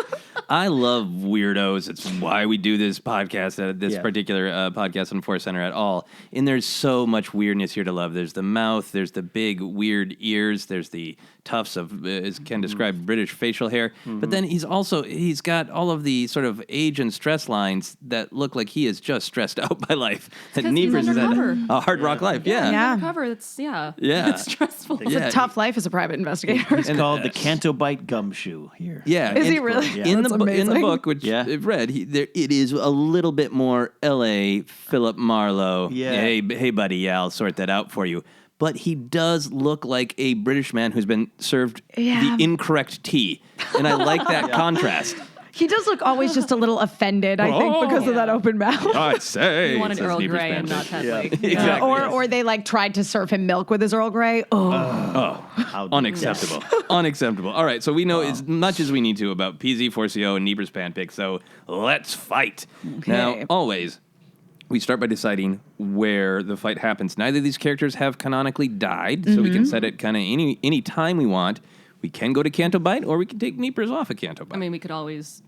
[SPEAKER 2] I love weirdos. It's why we do this podcast, this
[SPEAKER 3] Yeah.
[SPEAKER 2] particular podcast on ForceCenter at all. And there's so much weirdness here to love. There's the mouth. There's the big weird ears. There's the tufts of, as Ken described, British facial hair. But then he's got all of the sort of age and stress lines that look like he is just stressed out by life. That
[SPEAKER 5] 'cause he's
[SPEAKER 2] Neepers is at
[SPEAKER 5] undercover.
[SPEAKER 2] a hard rock life. Yeah.
[SPEAKER 4] Yeah.
[SPEAKER 5] Cover. It's
[SPEAKER 2] Yeah.
[SPEAKER 5] It's stressful.
[SPEAKER 4] It's a tough life as a private investigator.
[SPEAKER 3] It's called the Canto Bight Gumshoe here.
[SPEAKER 2] Yeah.
[SPEAKER 1] Is he
[SPEAKER 2] and
[SPEAKER 1] really?
[SPEAKER 3] Yeah.
[SPEAKER 2] In
[SPEAKER 1] That's
[SPEAKER 2] the in the
[SPEAKER 1] amazing.
[SPEAKER 2] book, which
[SPEAKER 3] Yeah.
[SPEAKER 2] I've read, it is a little bit more L.A. Philip Marlowe.
[SPEAKER 3] Yeah.
[SPEAKER 2] Hey, buddy, yeah, I'll sort that out for you. But he does look like a British man who's been served
[SPEAKER 4] Yeah.
[SPEAKER 2] the incorrect tea, and I like that contrast.
[SPEAKER 4] He does look always just a little offended, I think, because of that open mouth.
[SPEAKER 2] I say,
[SPEAKER 5] You wanted
[SPEAKER 2] says
[SPEAKER 5] Earl
[SPEAKER 2] Neepers
[SPEAKER 5] Grey and
[SPEAKER 2] Panpick.
[SPEAKER 5] not Hedwig.
[SPEAKER 2] Exactly.
[SPEAKER 4] Or they like tried to serve him milk with his Earl Grey.
[SPEAKER 3] How
[SPEAKER 2] Unacceptable. Unacceptable. All right, so we know as much as we need to about PZ-4CO and Neepers Panpick, so let's fight. Now, always, we start by deciding where the fight happens. Neither of these characters have canonically died, so we can set it kind of any time we want. We can go to Canto Bight, or we can take Neepers off of Canto Bight.
[SPEAKER 5] I mean, we could always,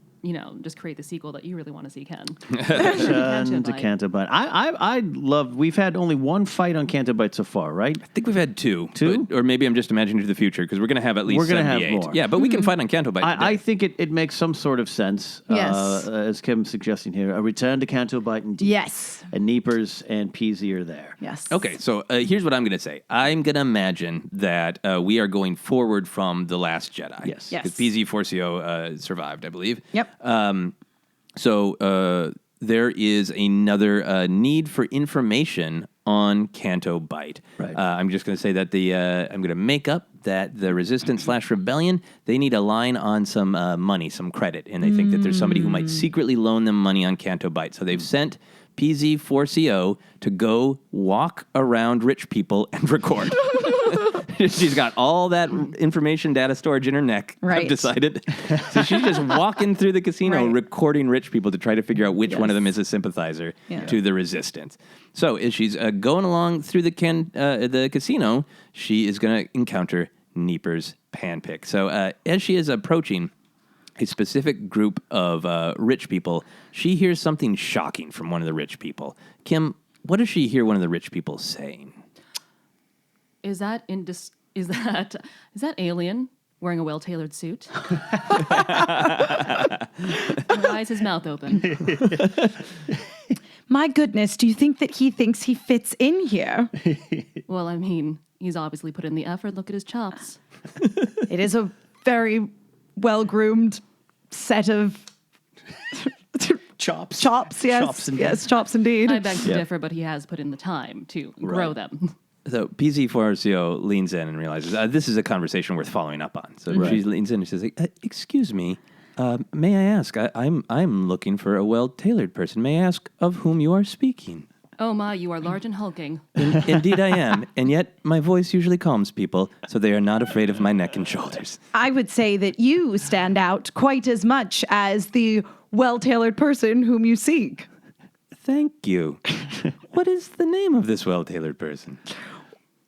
[SPEAKER 5] just create the sequel that you really want to see, Ken.
[SPEAKER 3] Return to Canto Bight. I love. We've had only one fight on Canto Bight so far, right?
[SPEAKER 2] I think we've had two.
[SPEAKER 3] Two?
[SPEAKER 2] Or maybe I'm just imagining to the future, because we're going to have at least
[SPEAKER 3] We're gonna have
[SPEAKER 2] 78.
[SPEAKER 3] more.
[SPEAKER 2] Yeah, but we can fight on Canto Bight today.
[SPEAKER 3] I think it makes some sort of sense.
[SPEAKER 4] Yes.
[SPEAKER 3] As Kim's suggesting here, a Return to Canto Bight indeed.
[SPEAKER 4] Yes.
[SPEAKER 3] And Neepers and PZ are there.
[SPEAKER 4] Yes.
[SPEAKER 2] Okay, so here's what I'm going to say. I'm going to imagine that we are going forward from The Last Jedi.
[SPEAKER 3] Yes.
[SPEAKER 4] Yes.
[SPEAKER 2] Because PZ-4CO survived, I believe.
[SPEAKER 4] Yep.
[SPEAKER 2] So there is another need for information on Canto Bight.
[SPEAKER 3] Right.
[SPEAKER 2] I'm just going to say that I'm going to make up that the Resistance / Rebellion, they need a line on some money, some credit, and they think that there's somebody who might secretly loan them money on Canto Bight. So they've sent PZ-4CO to go walk around rich people and record. She's got all that information data storage in her neck,
[SPEAKER 4] Right.
[SPEAKER 2] I've decided. So she's just walking through the casino
[SPEAKER 4] Right.
[SPEAKER 2] recording rich people to try to figure out which one of
[SPEAKER 4] Yes.
[SPEAKER 2] them is a sympathizer
[SPEAKER 4] Yeah.
[SPEAKER 2] to the resistance. So as she's going along through the casino, she is going to encounter Neepers Panpick. So as she is approaching a specific group of rich people, she hears something shocking from one of the rich people. Kim, what does she hear one of the rich people saying?
[SPEAKER 5] Is that alien wearing a well-tailored suit? Why is his mouth open?
[SPEAKER 4] My goodness, do you think that he thinks he fits in here?
[SPEAKER 5] Well, I mean, he's obviously put in the effort. Look at his chops.
[SPEAKER 4] It is a very well-groomed set of
[SPEAKER 3] Chops.
[SPEAKER 4] chops, yes.
[SPEAKER 3] Chops indeed.
[SPEAKER 4] Yes, chops indeed.
[SPEAKER 5] I beg to differ, but he has put in the time to grow them.
[SPEAKER 2] So PZ-4CO leans in and realizes this is a conversation worth following up on. So she leans in and says, "Excuse me, may I ask? I'm looking for a well-tailored person. May I ask of whom you are speaking?"
[SPEAKER 5] Oh my, you are large and hulking.
[SPEAKER 2] Indeed, I am, and yet my voice usually calms people, so they are not afraid of my neck and shoulders.
[SPEAKER 4] I would say that you stand out quite as much as the well-tailored person whom you seek.
[SPEAKER 2] Thank you. What is the name of this well-tailored person?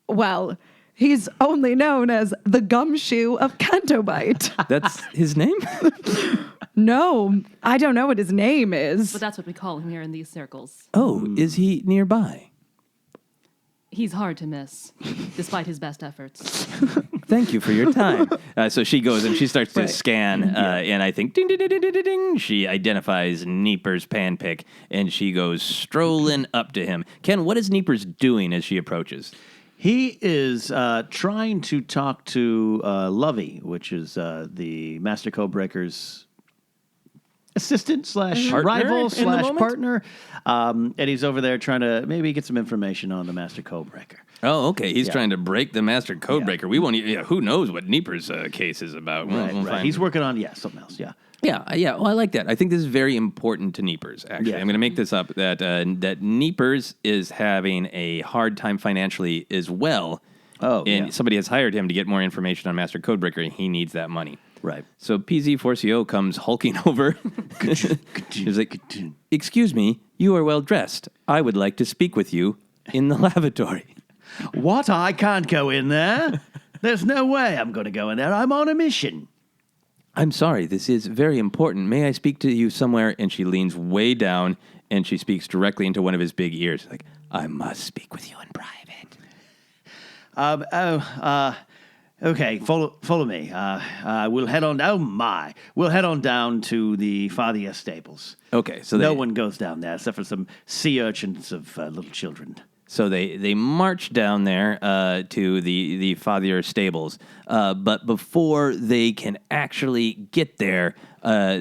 [SPEAKER 4] Well, he's only known as the Gumshoe of Canto Bight.
[SPEAKER 2] That's his name?
[SPEAKER 4] No, I don't know what his name is.
[SPEAKER 5] But that's what we call him here in these circles.
[SPEAKER 2] Oh, is he nearby?
[SPEAKER 5] He's hard to miss, despite his best efforts.
[SPEAKER 2] Thank you for your time. So she goes and she starts to scan, and I think, ding, ding, ding, ding, ding, ding, ding. She identifies Neepers Panpick, and she goes strolling up to him. Ken, what is Neepers doing as she approaches?
[SPEAKER 3] He is trying to talk to Lovey, which is the Master Codebreaker's assistant slash
[SPEAKER 2] Partner
[SPEAKER 3] rival
[SPEAKER 2] in the
[SPEAKER 3] slash
[SPEAKER 2] moment?
[SPEAKER 3] partner. And he's over there trying to maybe get some information on the Master Codebreaker.
[SPEAKER 2] Oh, okay. He's trying to break the Master Codebreaker. We won't. Who knows what Neepers' case is about? We'll
[SPEAKER 3] Right.
[SPEAKER 2] find-
[SPEAKER 3] He's working on, something else,
[SPEAKER 2] Yeah. Well, I like that. I think this is very important to Neepers. Actually,
[SPEAKER 3] Yeah.
[SPEAKER 2] I'm going to make this up that Neepers is having a hard time financially as well.
[SPEAKER 3] Oh,
[SPEAKER 2] and
[SPEAKER 3] yeah.
[SPEAKER 2] somebody has hired him to get more information on Master Codebreaker, and he needs that money.
[SPEAKER 3] Right.
[SPEAKER 2] So PZ-4CO comes hulking over. He's like, "Excuse me, you are well dressed. I would like to speak with you in the lavatory."
[SPEAKER 3] What? I can't go in there. There's no way I'm going to go in there. I'm on a mission.
[SPEAKER 2] "I'm sorry, this is very important. May I speak to you somewhere?" And she leans way down and she speaks directly into one of his big ears. Like, "I must speak with you in private."
[SPEAKER 3] Okay, follow me. We'll head on. Oh my! We'll head on down to the Fyffe stables.
[SPEAKER 2] Okay, so
[SPEAKER 3] No one goes down there except for some sea urchins of little children.
[SPEAKER 2] So they march down there to the Fyffe stables, but before they can actually get there,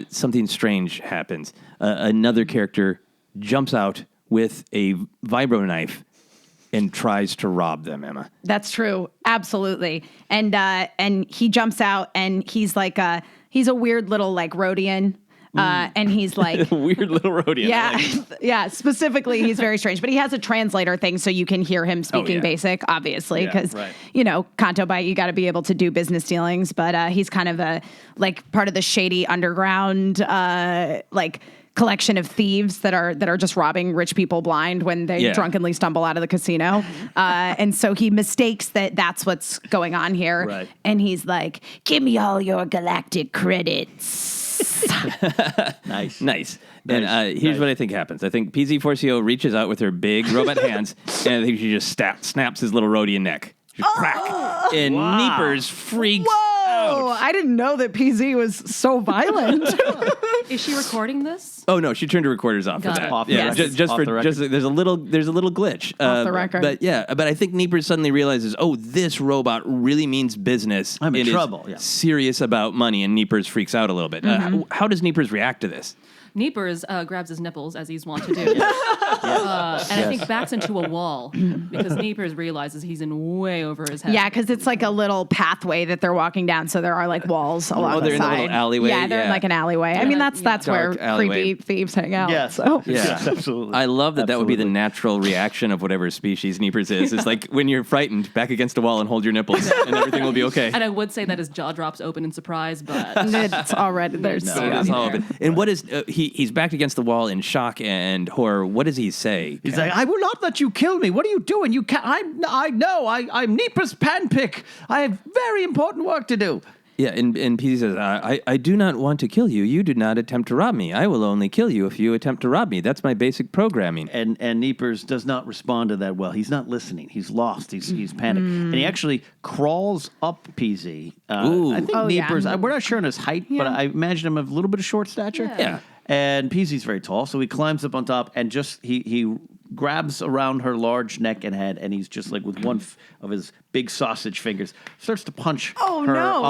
[SPEAKER 2] something strange happens. Another character jumps out with a vibro knife and tries to rob them, Emma.
[SPEAKER 4] That's true. Absolutely. And he jumps out and he's like he's a weird little like Rhodian. And he's like
[SPEAKER 2] Weird little Rhodian.
[SPEAKER 4] yeah, yeah. Specifically, he's very strange, but he has a translator thing, so you can hear him speaking
[SPEAKER 2] yeah.
[SPEAKER 4] basic, obviously,
[SPEAKER 3] Yeah,
[SPEAKER 4] because
[SPEAKER 3] right.
[SPEAKER 4] Kanto Bite, you got to be able to do business dealings. But he's kind of a like part of the shady underground, like collection of thieves that are just robbing rich people blind when they
[SPEAKER 2] Yeah.
[SPEAKER 4] drunkenly stumble out of the casino. And so he mistakes that's what's going on here,
[SPEAKER 3] Right.
[SPEAKER 4] and he's like, "Give me all your galactic credits."
[SPEAKER 3] Nice.
[SPEAKER 2] Nice. And here's
[SPEAKER 3] Nice.
[SPEAKER 2] what I think happens. I think PZ-4CO reaches out with her big robot hands, and I think she just snaps his little Rhodian neck. Just crack. And Neepers freaks
[SPEAKER 4] Oh,
[SPEAKER 2] out.
[SPEAKER 4] I didn't know that PZ was so violent.
[SPEAKER 5] Is she recording this?
[SPEAKER 2] Oh no, she turned her recorders off
[SPEAKER 5] Got
[SPEAKER 2] for that.
[SPEAKER 5] it.
[SPEAKER 3] Off the
[SPEAKER 2] yeah,
[SPEAKER 3] record.
[SPEAKER 2] just
[SPEAKER 3] Off
[SPEAKER 2] for
[SPEAKER 3] the record.
[SPEAKER 2] there's a little glitch
[SPEAKER 4] Off the record.
[SPEAKER 2] But I think Neepers suddenly realizes, oh, this robot really means business.
[SPEAKER 3] I'm in
[SPEAKER 2] and is
[SPEAKER 3] trouble, yeah.
[SPEAKER 2] serious about money, and Neepers freaks out a little bit. How does Neepers react to this?
[SPEAKER 5] Neepers grabs his nipples as he's wont to do. And I think backs into a wall because Neepers realizes he's in way over his head.
[SPEAKER 4] Yeah, because it's like a little pathway that they're walking down, so there are like walls along the
[SPEAKER 2] they're in a
[SPEAKER 4] side.
[SPEAKER 2] little alleyway?
[SPEAKER 4] Yeah, they're in
[SPEAKER 2] Yeah.
[SPEAKER 4] like an alleyway. I mean, that's
[SPEAKER 2] Dark
[SPEAKER 4] where
[SPEAKER 2] alleyway.
[SPEAKER 4] creepy thieves hang out.
[SPEAKER 3] Yeah.
[SPEAKER 4] So
[SPEAKER 3] Yes, absolutely.
[SPEAKER 2] I love that would be the
[SPEAKER 3] Absolutely.
[SPEAKER 2] natural reaction of whatever species Neepers is. It's like when you're frightened, back against a wall and hold your nipples, and everything will be okay.
[SPEAKER 5] And I would say that his jaw drops open in surprise, but
[SPEAKER 4] it's already there's
[SPEAKER 5] No,
[SPEAKER 2] So
[SPEAKER 4] yeah.
[SPEAKER 2] it's all open. And what is he's backed against the wall in shock and horror. What does he say?
[SPEAKER 3] He's like, I will not let you kill me. What are you doing? You can't. I'm Neepers Panpick. I have very important work to do.
[SPEAKER 2] Yeah, and PZ says, I do not want to kill you. You do not attempt to rob me. I will only kill you if you attempt to rob me. That's my basic programming.
[SPEAKER 3] And Neepers does not respond to that well. He's not listening. He's lost. He's panicked. And he actually crawls up PZ.
[SPEAKER 2] Ooh.
[SPEAKER 3] I think
[SPEAKER 4] Oh, yeah.
[SPEAKER 3] Neepers, we're not sure on his height, but I imagine him of a little bit of short stature.
[SPEAKER 2] Yeah.
[SPEAKER 3] And PZ's very tall, so he climbs up on top and just he grabs around her large neck and head, and he's just like with one of his big sausage fingers starts to punch
[SPEAKER 4] Oh,
[SPEAKER 3] her,
[SPEAKER 4] no.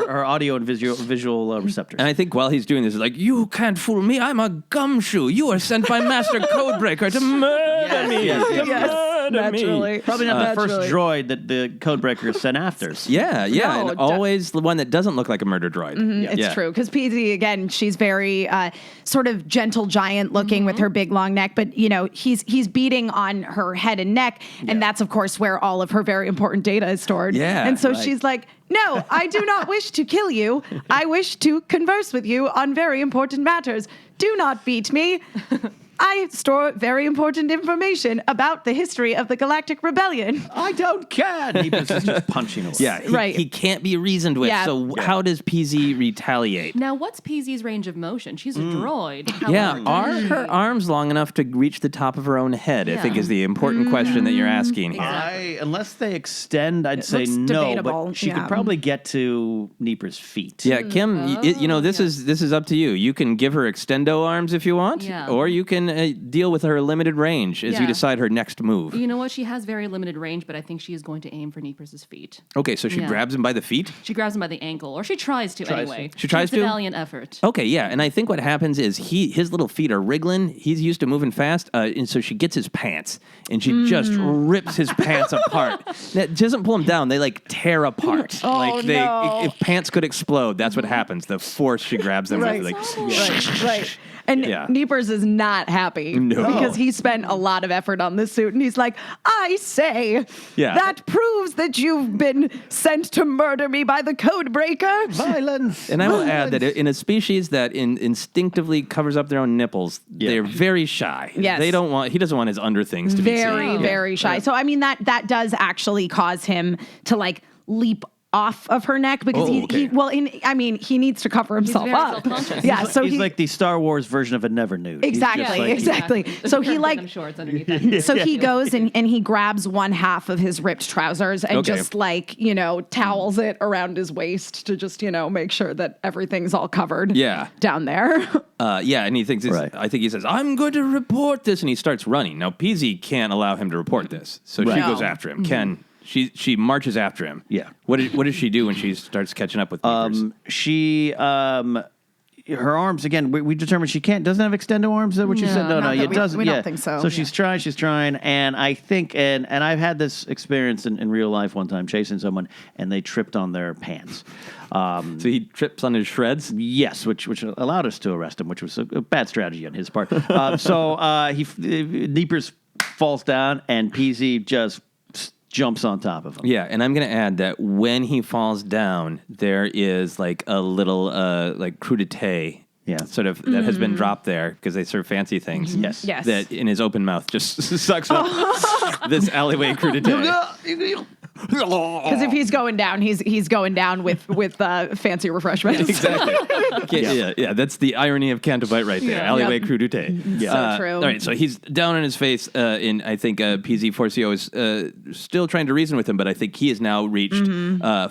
[SPEAKER 3] her audio and visual receptors.
[SPEAKER 2] And I think while he's doing this, he's like, you can't fool me. I'm a gumshoe. You are sent by Master Codebreaker to murder me.
[SPEAKER 3] yes,
[SPEAKER 2] To
[SPEAKER 3] yes,
[SPEAKER 4] yes.
[SPEAKER 2] murder me.
[SPEAKER 4] Naturally.
[SPEAKER 3] Probably not the first
[SPEAKER 4] Naturally.
[SPEAKER 3] droid that the Codebreaker sent after.
[SPEAKER 2] Yeah,
[SPEAKER 4] No,
[SPEAKER 2] and always the one that doesn't look like a murder droid.
[SPEAKER 4] It's
[SPEAKER 2] Yeah.
[SPEAKER 4] true because PZ again, she's very sort of gentle giant looking with her big long neck, but he's beating on her head and neck, and that's of course where all of her very important data is stored.
[SPEAKER 2] Yeah,
[SPEAKER 4] and so
[SPEAKER 3] right.
[SPEAKER 4] she's like, "No, I do not wish to kill you. I wish to converse with you on very important matters. Do not beat me." I store very important information about the history of the Galactic Rebellion.
[SPEAKER 3] I don't care. Neepers is just punching away.
[SPEAKER 2] Yeah,
[SPEAKER 4] Right.
[SPEAKER 2] he can't be reasoned with.
[SPEAKER 4] Yeah.
[SPEAKER 2] So how does PZ retaliate?
[SPEAKER 5] now what's PZ's range of motion? She's a droid.
[SPEAKER 2] Yeah,
[SPEAKER 5] However,
[SPEAKER 2] are her arms long enough to reach the top of her own head? I think
[SPEAKER 5] Yeah.
[SPEAKER 2] is the important question that you're asking here.
[SPEAKER 3] Unless they extend, I'd say
[SPEAKER 4] looks
[SPEAKER 3] no.
[SPEAKER 4] debatable,
[SPEAKER 3] But she
[SPEAKER 4] yeah.
[SPEAKER 3] could probably get to Neepers' feet.
[SPEAKER 2] Yeah, Kim, this is up to you. You can give her extendo arms if you want,
[SPEAKER 5] Yeah.
[SPEAKER 2] or you can can deal with her limited range as you
[SPEAKER 5] Yeah.
[SPEAKER 2] decide her next move.
[SPEAKER 5] You know what? She has very limited range, but I think she is going to aim for Neepers' feet.
[SPEAKER 2] Okay, so she
[SPEAKER 5] Yeah.
[SPEAKER 2] grabs him by the feet?
[SPEAKER 5] She grabs him by the ankle, or she tries to anyway.
[SPEAKER 2] She tries
[SPEAKER 5] makes
[SPEAKER 2] to?
[SPEAKER 5] a valiant effort.
[SPEAKER 2] Okay, yeah, and I think what happens is his little feet are wriggling. He's used to moving fast, and so she gets his pants, and she just rips his pants apart. That doesn't pull him down; they like tear apart.
[SPEAKER 4] no.
[SPEAKER 2] If pants could explode, that's what happens. The force she grabs them
[SPEAKER 4] Right.
[SPEAKER 2] with,
[SPEAKER 4] Right. And
[SPEAKER 2] Yeah.
[SPEAKER 4] Neepers is not happy
[SPEAKER 2] No.
[SPEAKER 4] because he spent a lot of effort on this suit, and he's like, I say,
[SPEAKER 2] Yeah.
[SPEAKER 4] that proves that you've been sent to murder me by the code breaker.
[SPEAKER 3] Violence.
[SPEAKER 2] And I will add that in a species that instinctively covers up their own nipples, they're very shy.
[SPEAKER 4] Yes.
[SPEAKER 2] He doesn't want his underthings to be
[SPEAKER 4] Very,
[SPEAKER 2] seen.
[SPEAKER 4] very shy. So, I mean, that does actually cause him to like leap off of her neck because
[SPEAKER 2] Oh, okay.
[SPEAKER 4] he needs to cover himself
[SPEAKER 5] very
[SPEAKER 4] up.
[SPEAKER 5] self-conscious.
[SPEAKER 4] Yeah, so
[SPEAKER 3] he's like the Star Wars version of a never nude. He's just
[SPEAKER 4] Exactly,
[SPEAKER 3] like-
[SPEAKER 4] exactly. So he like
[SPEAKER 5] Denim shorts underneath that.
[SPEAKER 4] So he goes and he grabs one half of his ripped trousers and
[SPEAKER 2] Okay.
[SPEAKER 4] just like, towels it around his waist to just, make sure that everything's all covered
[SPEAKER 2] Yeah.
[SPEAKER 4] down there.
[SPEAKER 2] And he thinks,
[SPEAKER 3] Right.
[SPEAKER 2] I think he says, I'm going to report this, and he starts running. Now, PZ can't allow him to report this, so she
[SPEAKER 3] Right.
[SPEAKER 2] goes
[SPEAKER 4] No.
[SPEAKER 2] after him. Ken, she marches after him.
[SPEAKER 3] Yeah.
[SPEAKER 2] What does she do when she starts catching up with Neepers?
[SPEAKER 3] She, her arms again. We determined she doesn't have extendo arms. Is that what you said?
[SPEAKER 5] No,
[SPEAKER 4] not
[SPEAKER 3] it
[SPEAKER 4] that we-
[SPEAKER 3] doesn't.
[SPEAKER 4] we don't
[SPEAKER 3] yeah.
[SPEAKER 4] think so,
[SPEAKER 3] So
[SPEAKER 4] yeah.
[SPEAKER 3] she's trying, and I think, and I've had this experience in real life one time chasing someone, and they tripped on their pants.
[SPEAKER 2] So he trips on his shreds?
[SPEAKER 3] Yes, which allowed us to arrest him, which was a bad strategy on his part. Neepers falls down, and PZ just jumps on top of him.
[SPEAKER 2] Yeah, and I'm going to add that when he falls down, there is like a little like crudité sort of that has been dropped there because they serve fancy things.
[SPEAKER 3] Yes.
[SPEAKER 4] Yes.
[SPEAKER 2] That in his open mouth just sucks up this alleyway crudité.
[SPEAKER 4] Because if he's going down, he's going down with fancy refreshments.
[SPEAKER 2] Exactly. Yeah. That's the irony of Cantobite right there. Alleyway
[SPEAKER 4] Yep.
[SPEAKER 2] crudité.
[SPEAKER 4] So true.
[SPEAKER 2] All right, so he's down on his face. I think PZ-4CO is still trying to reason with him, but I think he has now reached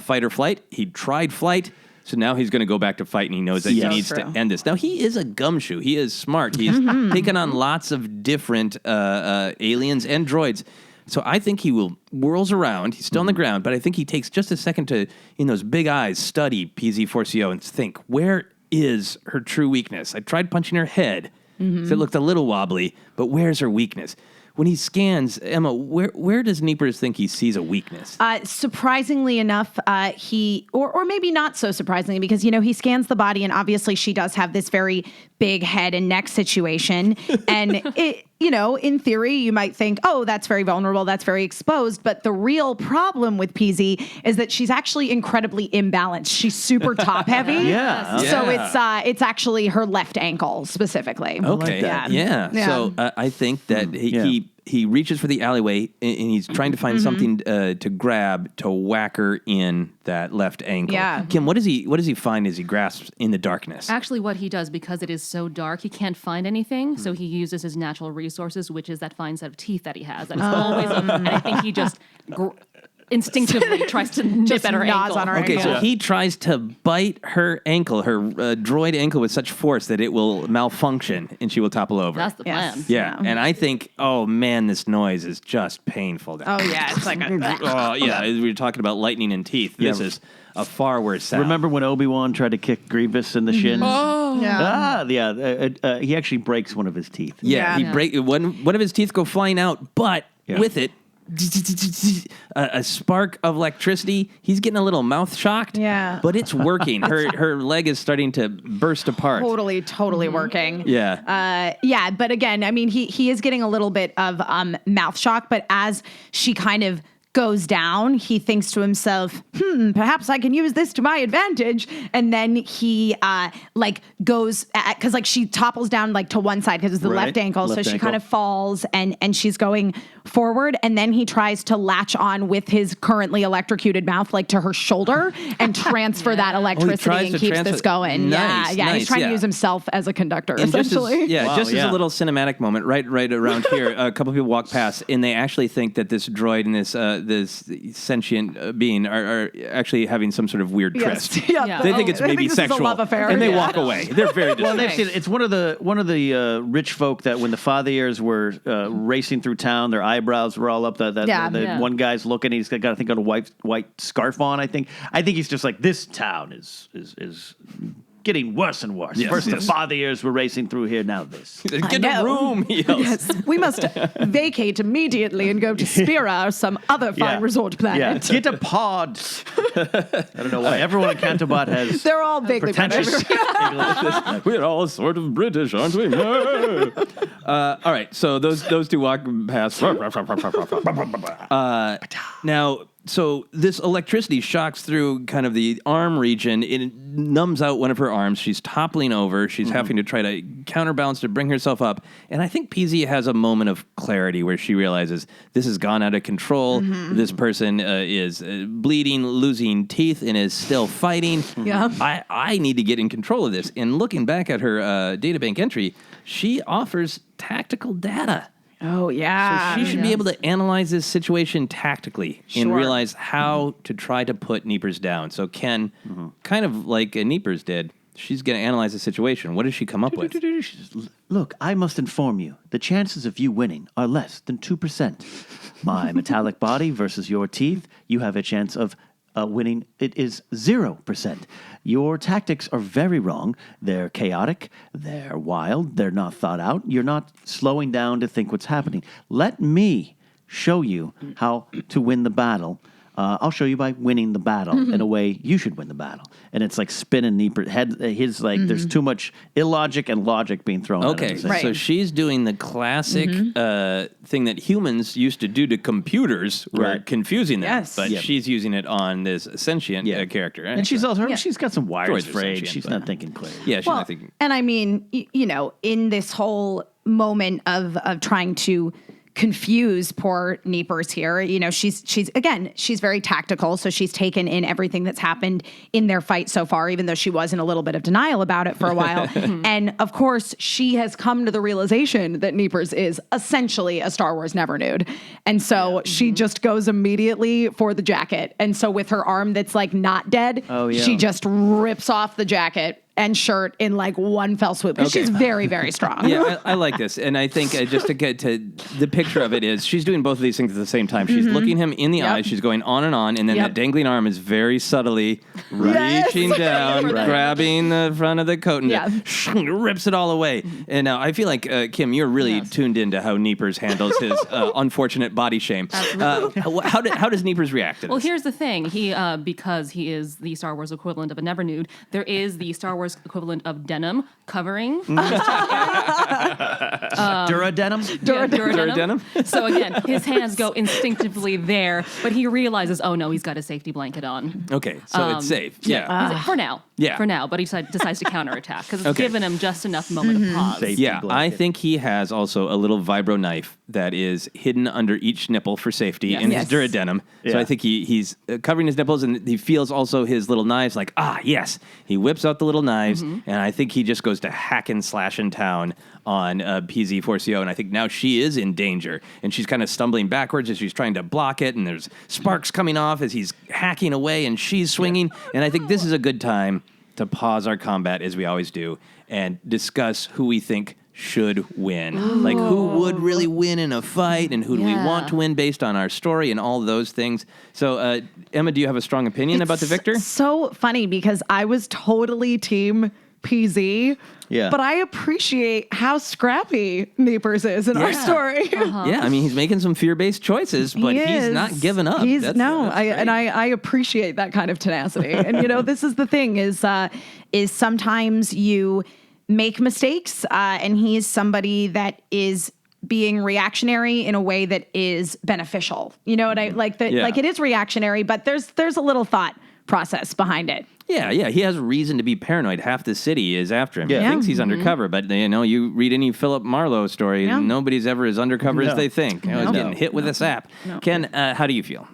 [SPEAKER 2] fight or flight. He tried flight. So now he's going to go back to fight, and he knows that he
[SPEAKER 3] So
[SPEAKER 2] needs to
[SPEAKER 4] true.
[SPEAKER 2] end this. Now, he is a gumshoe. He is smart. He's taken on lots of different aliens and droids. So I think he whirls around. He's still on the ground, but I think he takes just a second to, in those big eyes, study PZ-4CO and think, where is her true weakness? I tried punching her head. So it looked a little wobbly, but where's her weakness? When he scans, Emma, where does Neepers think he sees a weakness?
[SPEAKER 4] Surprisingly enough, or maybe not so surprisingly, because, he scans the body, and obviously she does have this very big head and neck situation. And it, in theory, you might think, oh, that's very vulnerable, that's very exposed. But the real problem with PZ is that she's actually incredibly imbalanced. She's super top heavy.
[SPEAKER 3] Yeah.
[SPEAKER 4] So
[SPEAKER 2] Yeah.
[SPEAKER 4] it's actually her left ankle specifically.
[SPEAKER 2] Okay.
[SPEAKER 3] that.
[SPEAKER 2] Yeah. So I think that he reaches for the alleyway and he's trying to find something to grab to whack her in that left ankle.
[SPEAKER 4] Yeah.
[SPEAKER 2] Kim, what does he find as he grasps in the darkness?
[SPEAKER 5] Actually, what he does, because it is so dark, he can't find anything. So he uses his natural resources, which is that fine set of teeth that he has. That is always, and I think he just instinctively tries to nip
[SPEAKER 4] Just
[SPEAKER 5] at her
[SPEAKER 4] gnaws
[SPEAKER 5] ankle.
[SPEAKER 4] on her
[SPEAKER 2] Okay,
[SPEAKER 4] ankle.
[SPEAKER 2] so he tries to bite her ankle, her droid ankle, with such force that it will malfunction and she will topple over.
[SPEAKER 5] That's the
[SPEAKER 4] Yes.
[SPEAKER 5] plan.
[SPEAKER 2] yeah, and I think, oh man, this noise is just painful.
[SPEAKER 4] Oh, yeah. It's like
[SPEAKER 2] Oh yeah, we were talking about lightning and teeth. This
[SPEAKER 3] Yeah.
[SPEAKER 2] is a far worse sound.
[SPEAKER 3] Remember when Obi-Wan tried to kick Grievous in the shins?
[SPEAKER 4] Yeah.
[SPEAKER 3] He actually breaks one of his teeth.
[SPEAKER 2] Yeah,
[SPEAKER 4] Yeah.
[SPEAKER 2] he break one of his teeth go flying out, but with it, a spark of electricity. He's getting a little mouth shocked.
[SPEAKER 4] Yeah.
[SPEAKER 2] but it's working. Her leg is starting to burst apart.
[SPEAKER 4] Totally working.
[SPEAKER 2] Yeah.
[SPEAKER 4] But again, I mean, he is getting a little bit of mouth shock, but as she kind of goes down, he thinks to himself, perhaps I can use this to my advantage. And then he goes, because she topples down to one side because it's the
[SPEAKER 3] Right.
[SPEAKER 4] left ankle.
[SPEAKER 3] Left
[SPEAKER 4] so she
[SPEAKER 3] ankle.
[SPEAKER 4] kind of falls and she's going forward. And then he tries to latch on with his currently electrocuted mouth, to her shoulder and transfer that electricity
[SPEAKER 2] tries
[SPEAKER 4] and
[SPEAKER 2] to
[SPEAKER 4] keeps
[SPEAKER 2] transfer-
[SPEAKER 4] this going.
[SPEAKER 2] Nice,
[SPEAKER 4] Yeah.
[SPEAKER 2] nice,
[SPEAKER 4] He's trying
[SPEAKER 2] yeah.
[SPEAKER 4] to use himself as a conductor,
[SPEAKER 2] And just
[SPEAKER 4] essentially.
[SPEAKER 2] as,
[SPEAKER 3] Wow,
[SPEAKER 2] as a little cinematic moment, right around here, a couple people walk past, and they actually think that this droid and this sentient being are actually having some sort of weird tryst.
[SPEAKER 4] Yeah.
[SPEAKER 2] They think it's
[SPEAKER 4] I
[SPEAKER 2] maybe
[SPEAKER 4] this is a
[SPEAKER 2] sexual,
[SPEAKER 4] love affair.
[SPEAKER 2] and they
[SPEAKER 4] Yeah.
[SPEAKER 2] walk away. They're very
[SPEAKER 3] Well, they've
[SPEAKER 2] distressed.
[SPEAKER 3] seen it's one of the rich folk that when the fathers were racing through town, their eyebrows were all up. The one guy's looking. He's got I think got a white scarf on. I think he's just like, this town is getting worse and worse.
[SPEAKER 2] Yes,
[SPEAKER 3] First
[SPEAKER 2] yes.
[SPEAKER 3] the fathers were racing through here. Now this.
[SPEAKER 2] Get a room, he yells.
[SPEAKER 4] Yes, we must vacate immediately and go to Spira or some other fine resort planet.
[SPEAKER 3] Yeah. Get a pod. I don't know why everyone in Cantobot has
[SPEAKER 4] They're all vaguely
[SPEAKER 3] pretentious
[SPEAKER 4] British.
[SPEAKER 2] We're all sort of British, aren't we? All right, so those two walk past. Now, so this electricity shocks through kind of the arm region. It numbs out one of her arms. She's toppling over. She's having to try to counterbalance to bring herself up. And I think PZ has a moment of clarity where she realizes this has gone out of control. This person is bleeding, losing teeth, and is still fighting.
[SPEAKER 4] Yeah.
[SPEAKER 2] I need to get in control of this. And looking back at her databank entry, she offers tactical data.
[SPEAKER 4] Oh, yeah.
[SPEAKER 2] She should be able to analyze this situation tactically and
[SPEAKER 4] Sure.
[SPEAKER 2] realize how to try to put Neepers down. So Ken, kind of like Neepers did, she's going to analyze the situation. What does she come up with?
[SPEAKER 3] She says, look, I must inform you, the chances of you winning are less than 2%. My metallic body versus your teeth, you have a chance of winning. It is 0%. Your tactics are very wrong. They're chaotic. They're wild. They're not thought out. You're not slowing down to think what's happening. Let me show you how to win the battle. I'll show you by winning the battle in a way you should win the battle. And it's like spinning Neepers' head. His like there's too much illogic and logic being thrown at
[SPEAKER 2] Okay,
[SPEAKER 3] him.
[SPEAKER 4] Right.
[SPEAKER 2] so she's doing the classic thing that humans used to do to computers, were
[SPEAKER 3] Right.
[SPEAKER 2] confusing them.
[SPEAKER 4] Yes.
[SPEAKER 2] But
[SPEAKER 3] Yep.
[SPEAKER 2] she's using it on this sentient character.
[SPEAKER 3] And she's also she's got some wires
[SPEAKER 2] Droids are
[SPEAKER 3] frayed.
[SPEAKER 2] sentient,
[SPEAKER 3] She's
[SPEAKER 2] but-
[SPEAKER 3] not thinking clearly.
[SPEAKER 2] yeah, she's
[SPEAKER 4] Well,
[SPEAKER 2] not thinking.
[SPEAKER 4] and I mean, in this whole moment of trying to confuse poor Neepers here, she's very tactical, so she's taken in everything that's happened in their fight so far, even though she was in a little bit of denial about it for a while. And of course, she has come to the realization that Neepers is essentially a Star Wars never nude. And so she just goes immediately for the jacket. And so with her arm that's like not dead, she just rips off the jacket and shirt in like one fell swoop. And she's very, very strong.
[SPEAKER 2] Yeah, I like this. And I think just to get to the picture of it is she's doing both of these things at the same time. She's looking him in the eyes. She's going on, and then that dangling arm is very subtly reaching down, grabbing the front of the coat, and rips it all away. And now I feel like, Kim, you're really tuned into how Neepers handles his unfortunate body shame. How does Neepers react to this?
[SPEAKER 5] Well, here's the thing. He, because he is the Star Wars equivalent of a never nude, there is the Star Wars equivalent of denim covering.
[SPEAKER 3] Duradenim?
[SPEAKER 2] Duradenim?
[SPEAKER 5] So again, his hands go instinctively there, but he realizes, oh no, he's got a safety blanket on.
[SPEAKER 2] Okay, so it's safe. Yeah.
[SPEAKER 5] He's like, for now.
[SPEAKER 2] Yeah.
[SPEAKER 5] For now, but he decides to counterattack because it's given him just enough moment of pause.
[SPEAKER 3] Safety
[SPEAKER 2] Yeah, I
[SPEAKER 3] blanket.
[SPEAKER 2] think he has also a little vibro knife that is hidden under each nipple for safety in his duradenim. So
[SPEAKER 3] Yeah.
[SPEAKER 2] I think he's covering his nipples, and he feels also his little knives like, yes. He whips out the little knives, and I think he just goes to hack and slash in town on PZ-4CO, and I think now she is in danger, and she's kind of stumbling backwards as she's trying to block it, and there's sparks coming off as he's hacking away, and she's swinging, and I think this is a good time to pause our combat, as we always do, and discuss who we think should win. Like, who would really win in a fight, and who do we want to win based on our story and all those things. So, Emma, do you have a strong opinion about the victor?
[SPEAKER 4] So funny because I was totally team PZ.
[SPEAKER 3] Yeah.
[SPEAKER 4] But I appreciate how scrappy Neepers is in our story.
[SPEAKER 2] Yeah, I mean, he's making some fear-based choices, but he's not giving up. That's great.
[SPEAKER 4] I appreciate that kind of tenacity. And this is the thing is sometimes you make mistakes, and he's somebody that is being reactionary in a way that is beneficial. You know what I like? Like it is reactionary, but there's a little thought process behind it.
[SPEAKER 2] Yeah, he has reason to be paranoid. Half the city is after him.
[SPEAKER 3] Yeah.
[SPEAKER 2] He thinks he's undercover, but you read any Philip Marlowe story, nobody's ever as undercover as they think. He's getting hit with a sap. Ken, how do you feel?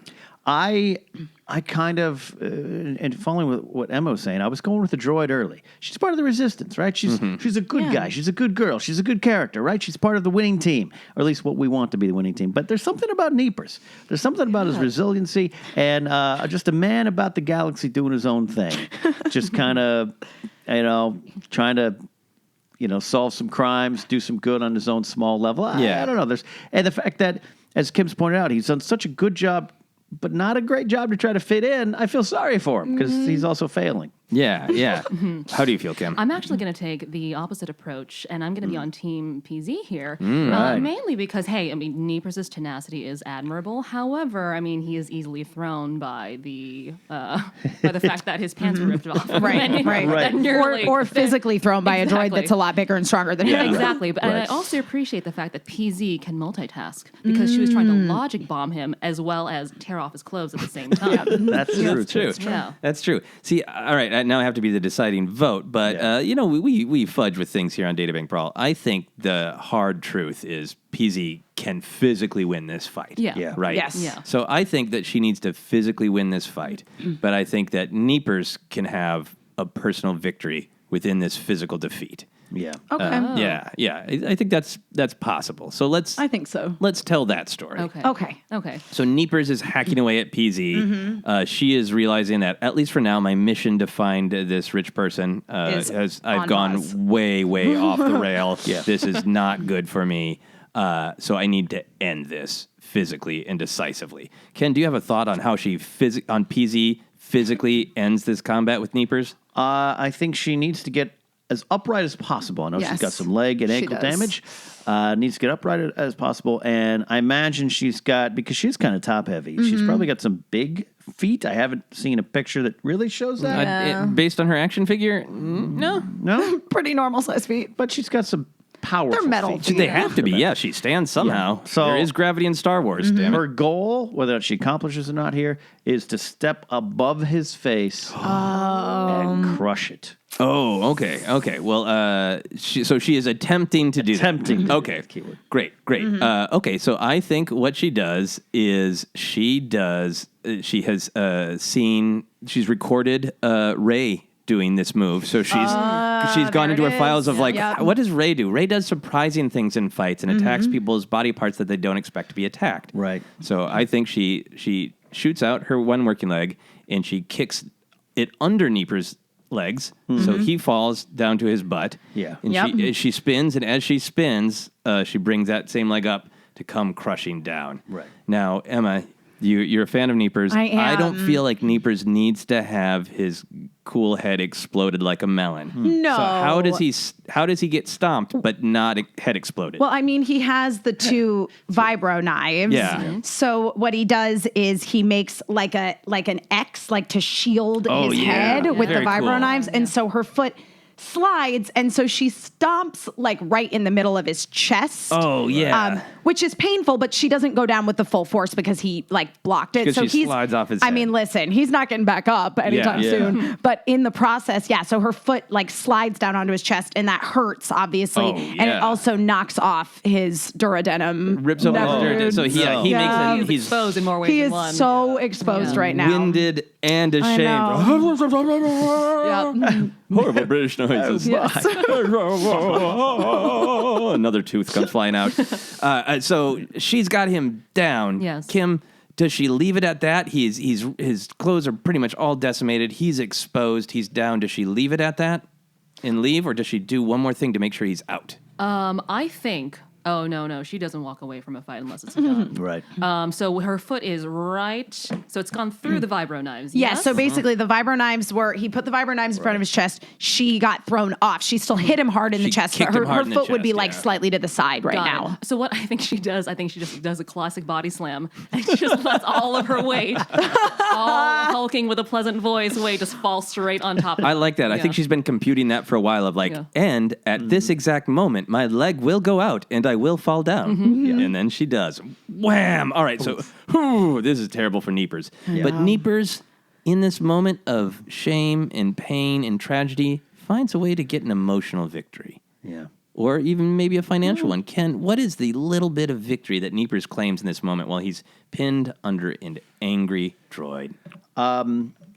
[SPEAKER 3] I I kind of, and following with what Emma was saying, I was going with the droid early. She's part of the resistance, right? She's a good guy. She's a good girl. She's a good character, right? She's part of the winning team, or at least what we want to be the winning team. But there's something about Neepers. There's something about his resiliency and just a man about the galaxy doing his own thing. Just kind of, trying to, solve some crimes, do some good on his own small level. I don't know. And the fact that, as Kim's pointed out, he's done such a good job, but not a great job to try to fit in. I feel sorry for him because he's also failing.
[SPEAKER 2] Yeah. How do you feel, Kim?
[SPEAKER 5] I'm actually going to take the opposite approach, and I'm going to be on Team PZ here.
[SPEAKER 3] Right.
[SPEAKER 5] Mainly because, Neepers' tenacity is admirable. However, he is easily thrown by the fact that his pants were ripped off.
[SPEAKER 4] Right. Or physically thrown by a droid that's a lot bigger and stronger than him.
[SPEAKER 5] Exactly. But and I also appreciate the fact that PZ can multitask because she was trying to logic bomb him as well as tear off his clothes at the same time.
[SPEAKER 3] That's true.
[SPEAKER 5] Yeah.
[SPEAKER 2] That's true. See, all right, now I have to be the deciding vote, but we fudge with things here on Databank Brawl. I think the hard truth is PZ can physically win this fight.
[SPEAKER 5] Yeah.
[SPEAKER 2] Right?
[SPEAKER 4] Yes.
[SPEAKER 5] Yeah.
[SPEAKER 2] So I think that she needs to physically win this fight, but I think that Neepers can have a personal victory within this physical defeat.
[SPEAKER 3] Yeah.
[SPEAKER 4] Okay.
[SPEAKER 2] Yeah. I think that's possible. So
[SPEAKER 4] I think so.
[SPEAKER 2] let's tell that story.
[SPEAKER 5] Okay.
[SPEAKER 2] So Neepers is hacking away at PZ. She is realizing that, at least for now, my mission to find this rich person I've gone
[SPEAKER 4] pause.
[SPEAKER 2] way off the rail. This is not good for me. So I need to end this physically and decisively. Ken, do you have a thought on how on PZ physically ends this combat with Neepers?
[SPEAKER 3] I think she needs to get as upright as possible. I know she's got some leg and ankle damage. Needs to get upright as possible. And I imagine she's got, because she's kind of top heavy, she's probably got some big feet. I haven't seen a picture that really shows that.
[SPEAKER 2] Based on her action figure, no.
[SPEAKER 4] Pretty normal size feet.
[SPEAKER 3] But she's got some powerful
[SPEAKER 4] They're metal
[SPEAKER 3] feet.
[SPEAKER 2] They have to be. Yeah, she stands somehow.
[SPEAKER 3] So
[SPEAKER 2] there is gravity in Star Wars, damn it.
[SPEAKER 3] Her goal, whether she accomplishes or not here, is to step above his face and crush it.
[SPEAKER 2] Oh, okay. Well, she is attempting to do that. Okay, great. Okay, so I think what she does is she has she's recorded Rey doing this move. So she's gone into her files of what does Rey do? Rey does surprising things in fights and attacks people's body parts that they don't expect to be attacked.
[SPEAKER 3] Right.
[SPEAKER 2] So I think she shoots out her one working leg and she kicks it under Neepers' legs, so he falls down to his butt.
[SPEAKER 3] Yeah.
[SPEAKER 2] And she spins, and as she spins, she brings that same leg up to come crushing down.
[SPEAKER 3] Right.
[SPEAKER 2] Now, Emma, you're a fan of Neepers.
[SPEAKER 4] I am.
[SPEAKER 2] I don't feel like Neepers needs to have his cool head exploded like a melon.
[SPEAKER 4] No.
[SPEAKER 2] So how does he get stomped but not head exploded?
[SPEAKER 4] Well, he has the two vibro knives.
[SPEAKER 2] Yeah.
[SPEAKER 4] So what he does is he makes like an X, to shield his head with the
[SPEAKER 2] Very
[SPEAKER 4] vibro
[SPEAKER 2] cool.
[SPEAKER 4] knives, and so her foot slides, and so she stomps right in the middle of his chest.
[SPEAKER 2] Oh, yeah.
[SPEAKER 4] Which is painful, but she doesn't go down with the full force because he blocked it.
[SPEAKER 2] Because
[SPEAKER 4] so
[SPEAKER 2] she slides off his head.
[SPEAKER 4] Listen, he's not getting back up anytime soon. But in the process, so her foot slides down onto his chest, and that hurts obviously, and it also knocks off his durodenim.
[SPEAKER 2] Rips open his durodenim. So he makes it.
[SPEAKER 5] He's exposed in more ways
[SPEAKER 4] He
[SPEAKER 5] than
[SPEAKER 4] is
[SPEAKER 5] one.
[SPEAKER 4] so exposed right now.
[SPEAKER 2] Winded and ashamed. Horrible British noises. Another tooth comes flying out. So she's got him down.
[SPEAKER 5] Yes.
[SPEAKER 2] Kim, does she leave it at that? His clothes are pretty much all decimated. He's exposed. He's down. Does she leave it at that and leave, or does she do one more thing to make sure he's out?
[SPEAKER 5] I think. Oh, no. She doesn't walk away from a fight unless it's done.
[SPEAKER 3] Right.
[SPEAKER 5] So her foot is right. So it's gone through the vibro knives.
[SPEAKER 4] Yeah,
[SPEAKER 5] Yes?
[SPEAKER 4] so basically the vibro knives he put the vibro knives in front of his chest. She got thrown off. She still hit him hard in the chest, but
[SPEAKER 2] kicked him
[SPEAKER 4] her
[SPEAKER 2] hard in the
[SPEAKER 4] foot would be
[SPEAKER 2] chest,
[SPEAKER 4] slightly to the side right
[SPEAKER 5] Got
[SPEAKER 4] now.
[SPEAKER 5] it. So what I think she does, she just does a classic body slam and she just lets all of her weight, all hulking with a pleasant voice, just fall straight on top of it.
[SPEAKER 2] I like that. I think she's been computing that for a while of and at this exact moment, my leg will go out and I will fall down. And then she does. Wham! All right, so this is terrible for Neepers. But Neepers, in this moment of shame and pain and tragedy, finds a way to get an emotional victory.
[SPEAKER 3] Yeah.
[SPEAKER 2] or even maybe a financial one. Ken, what is the little bit of victory that Neepers claims in this moment while he's pinned under an angry droid?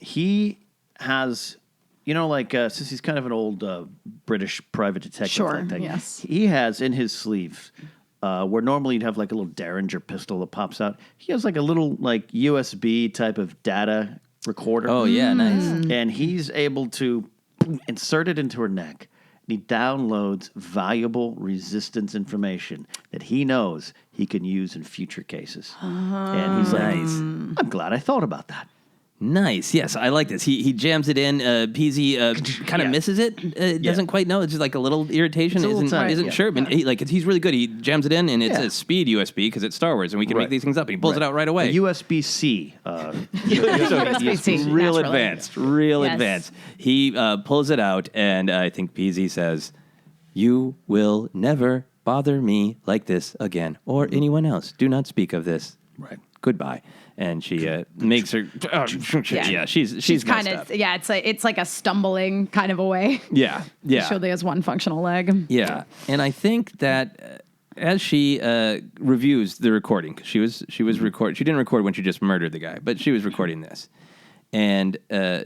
[SPEAKER 3] He has, since he's kind of an old British private detective
[SPEAKER 4] Sure,
[SPEAKER 3] thing,
[SPEAKER 4] yes.
[SPEAKER 3] he has in his sleeve, where normally you'd have like a little Derringer pistol that pops out, he has like a little like USB type of data recorder.
[SPEAKER 2] Oh, yeah, nice.
[SPEAKER 3] And he's able to insert it into her neck. And he downloads valuable resistance information that he knows he can use in future cases. And he's like, I'm glad I thought about that.
[SPEAKER 2] Nice. Yes, I like this. He jams it in. PZ kind of misses it. Doesn't quite know. It's just like a little irritation.
[SPEAKER 3] It's a little tiny,
[SPEAKER 2] Isn't
[SPEAKER 3] yeah.
[SPEAKER 2] sure. But he's really good. He jams it in, and it's
[SPEAKER 3] Yeah.
[SPEAKER 2] a speed USB because it's Star Wars, and we can
[SPEAKER 3] Right.
[SPEAKER 2] make these things up. And he pulls it out right away.
[SPEAKER 3] USB-C.
[SPEAKER 4] USB-C,
[SPEAKER 2] Real
[SPEAKER 4] naturally.
[SPEAKER 2] advanced. Real
[SPEAKER 5] Yes.
[SPEAKER 2] advanced. He pulls it out, and I think PZ says, "You will never bother me like this again, or anyone else. Do not speak of this.
[SPEAKER 3] Right.
[SPEAKER 2] Goodbye." And she makes her. She's
[SPEAKER 4] kind
[SPEAKER 2] messed
[SPEAKER 4] of
[SPEAKER 2] up.
[SPEAKER 4] it's like a stumbling kind of a way.
[SPEAKER 2] Yeah.
[SPEAKER 4] She only has one functional leg.
[SPEAKER 2] Yeah, and I think that as she reviews the recording, 'cause she was record. She didn't record when she just murdered the guy, but she was recording this, and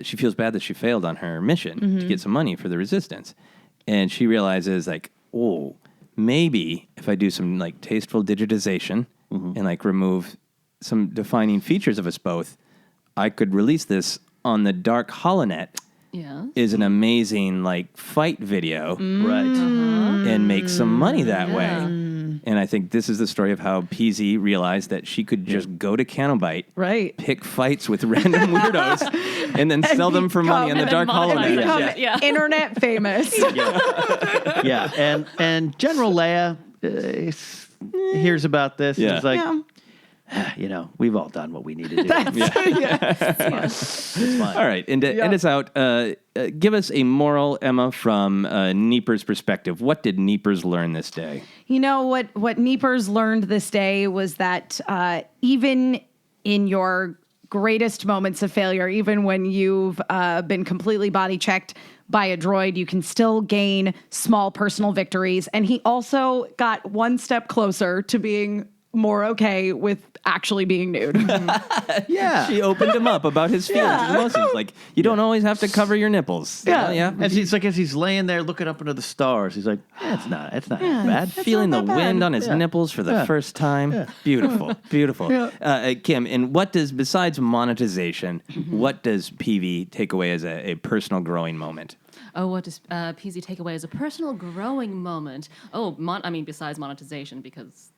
[SPEAKER 2] she feels bad that she failed on her mission to get some money for the resistance, and she realizes like, oh, maybe if I do some like tasteful digitization and like remove some defining features of us both, I could release this on the dark HoloNet.
[SPEAKER 5] Yeah.
[SPEAKER 2] Is an amazing like fight video
[SPEAKER 3] Right.
[SPEAKER 2] and make some money that way. And I think this is the story of how PZ realized that she could just go to Canobite,
[SPEAKER 4] Right.
[SPEAKER 2] pick fights with random weirdos, and then sell them for money on the dark HoloNet.
[SPEAKER 5] monetize it. Yeah.
[SPEAKER 4] Internet famous.
[SPEAKER 3] Yeah. And General Leia hears about this.
[SPEAKER 2] Yeah.
[SPEAKER 3] And is like,
[SPEAKER 4] Yeah.
[SPEAKER 3] we've all done what we need to do. It's fine.
[SPEAKER 2] All right, and to end us out, give us a moral, Emma, from Neepers' perspective. What did Neepers learn this day?
[SPEAKER 4] You know what Neepers learned this day was that even in your greatest moments of failure, even when you've been completely body checked by a droid, you can still gain small personal victories. And he also got one step closer to being more okay with actually being nude.
[SPEAKER 3] Yeah.
[SPEAKER 2] She opened him up about his feelings and emotions. Like, you don't always have to cover your nipples.
[SPEAKER 3] Yeah. As he's laying there looking up into the stars, he's like, it's not bad.
[SPEAKER 2] Feeling the wind on his
[SPEAKER 3] Yeah.
[SPEAKER 2] nipples for the
[SPEAKER 3] Yeah.
[SPEAKER 2] first time.
[SPEAKER 3] Yeah.
[SPEAKER 2] Beautiful. Kim, and what does, besides monetization, what does PV take away as a personal growing moment?
[SPEAKER 5] Oh, what does PZ take away as a personal growing moment? Oh, besides monetization, because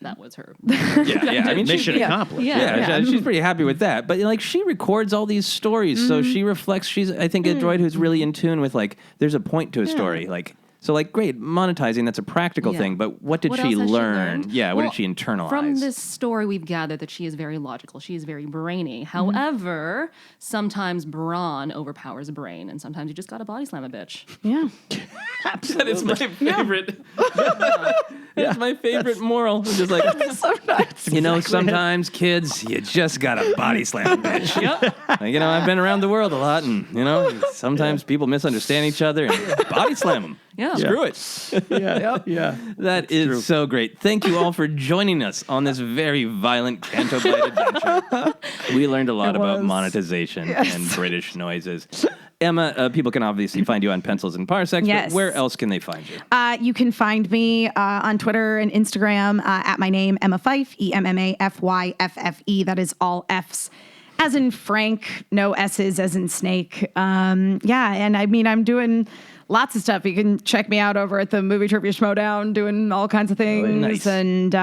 [SPEAKER 5] that was her.
[SPEAKER 2] Yeah. I mean,
[SPEAKER 3] Mission accomplished.
[SPEAKER 5] Yeah.
[SPEAKER 2] She's pretty happy with that. But like, she records all these stories, so she reflects. She's, I think, a droid who's really in tune with like, there's a point to a story. Like, so like, great, monetizing, that's a practical
[SPEAKER 5] Yeah.
[SPEAKER 2] thing. But what did
[SPEAKER 5] What
[SPEAKER 2] she
[SPEAKER 5] else has
[SPEAKER 2] learn?
[SPEAKER 5] learned?
[SPEAKER 2] Yeah, what
[SPEAKER 5] Well,
[SPEAKER 2] did she internalize?
[SPEAKER 5] From this story, we've gathered that she is very logical. She is very brainy. However, sometimes brawn overpowers brain, and sometimes you just gotta body slam a bitch.
[SPEAKER 4] Yeah.
[SPEAKER 2] That is my favorite. That's my favorite moral. It's just like, sometimes kids, you just gotta body slam a bitch. Like, I've been around the world a lot, and sometimes people misunderstand each other and body slam them.
[SPEAKER 5] Yeah.
[SPEAKER 2] Screw it.
[SPEAKER 3] Yeah.
[SPEAKER 2] That is so great. Thank you all for joining us on this very violent Canto Bite adventure. We learned a lot about monetization and British noises. Emma, people can obviously find you on Pencils and Parsecs,
[SPEAKER 4] Yes.
[SPEAKER 2] but where else can they find you?
[SPEAKER 4] You can find me on Twitter and Instagram at my name, Emma Fyffe, EMMAFYFFE. That is all F's. As in Frank, no S's as in snake. And I mean, I'm doing lots of stuff. You can check me out over at the Movie Trivia Schmodown, doing all kinds of things.
[SPEAKER 2] Nice.
[SPEAKER 4] And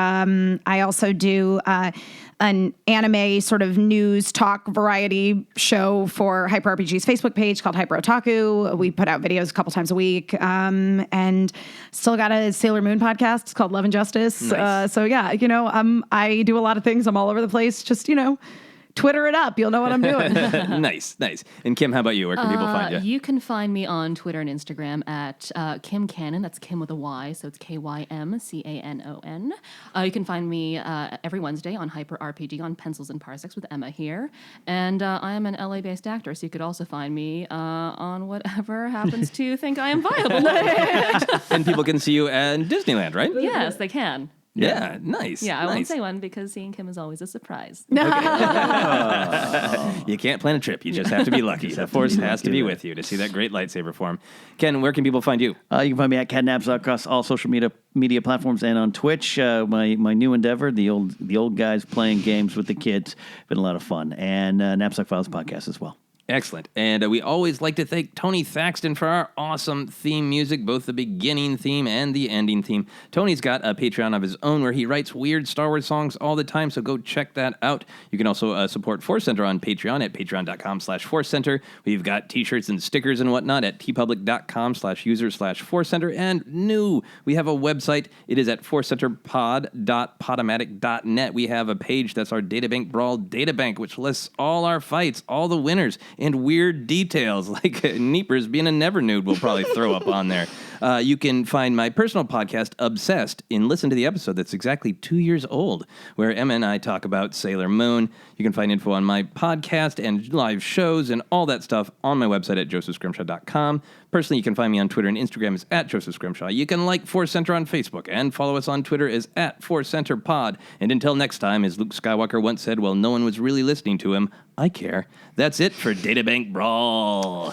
[SPEAKER 4] I also do an anime sort of news talk variety show for Hyper RPG's Facebook page called Hyper Otaku. We put out videos a couple times a week. And still got a Sailor Moon podcast. It's called Love and Justice.
[SPEAKER 2] Nice.
[SPEAKER 4] I do a lot of things. I'm all over the place. Just, Twitter it up. You'll know what I'm doing.
[SPEAKER 2] Nice. And Kym, how about you? Where can people find you?
[SPEAKER 5] You can find me on Twitter and Instagram at Kym Canon. That's Kym with a Y, so it's KymCanon. You can find me every Wednesday on Hyper RPG on Pencils and Parsecs with Emma here. And I am an LA-based actor, so you could also find me on whatever happens to think I am viable.
[SPEAKER 2] And people can see you at Disneyland, right?
[SPEAKER 5] Yes, they can.
[SPEAKER 2] Yeah, nice.
[SPEAKER 5] Yeah, I
[SPEAKER 2] nice.
[SPEAKER 5] won't say when because seeing Kym is always a surprise.
[SPEAKER 2] You can't plan a trip. You just have to be lucky. The Force has to be with you to see that great lightsaber form. Ken, where can people find you?
[SPEAKER 3] You can find me at Ken Napzok across all social media platforms and on Twitch. My new endeavor, the old guys playing games with the kids, been a lot of fun, and Napzok Files podcast as well.
[SPEAKER 2] Excellent. And we always like to thank Tony Thaxton for our awesome theme music, both the beginning theme and the ending theme. Tony's got a Patreon of his own where he writes weird Star Wars songs all the time, so go check that out. You can also support ForceCenter on Patreon at patreon.com/ForceCenter. We've got t-shirts and stickers and whatnot at tpublic.com/user/ForceCenter. And new, we have a website. It is at forcecenterpod.podomatic.net. We have a page that's our Databank Brawl Databank, which lists all our fights, all the winners, and weird details like Neepers being a never nude we'll probably throw up on there. You can find my personal podcast, Obsessed, and listen to the episode that's exactly 2 years old, where Emma and I talk about Sailor Moon. You can find info on my podcast and live shows and all that stuff on my website at josephscrimshaw.com. Personally, you can find me on Twitter and Instagram as at Joseph Scrimshaw. You can like ForceCenter on Facebook and follow us on Twitter as at ForceCenterPod. And until next time, as Luke Skywalker once said, well, no one was really listening to him, I care. That's it for Databank Brawl.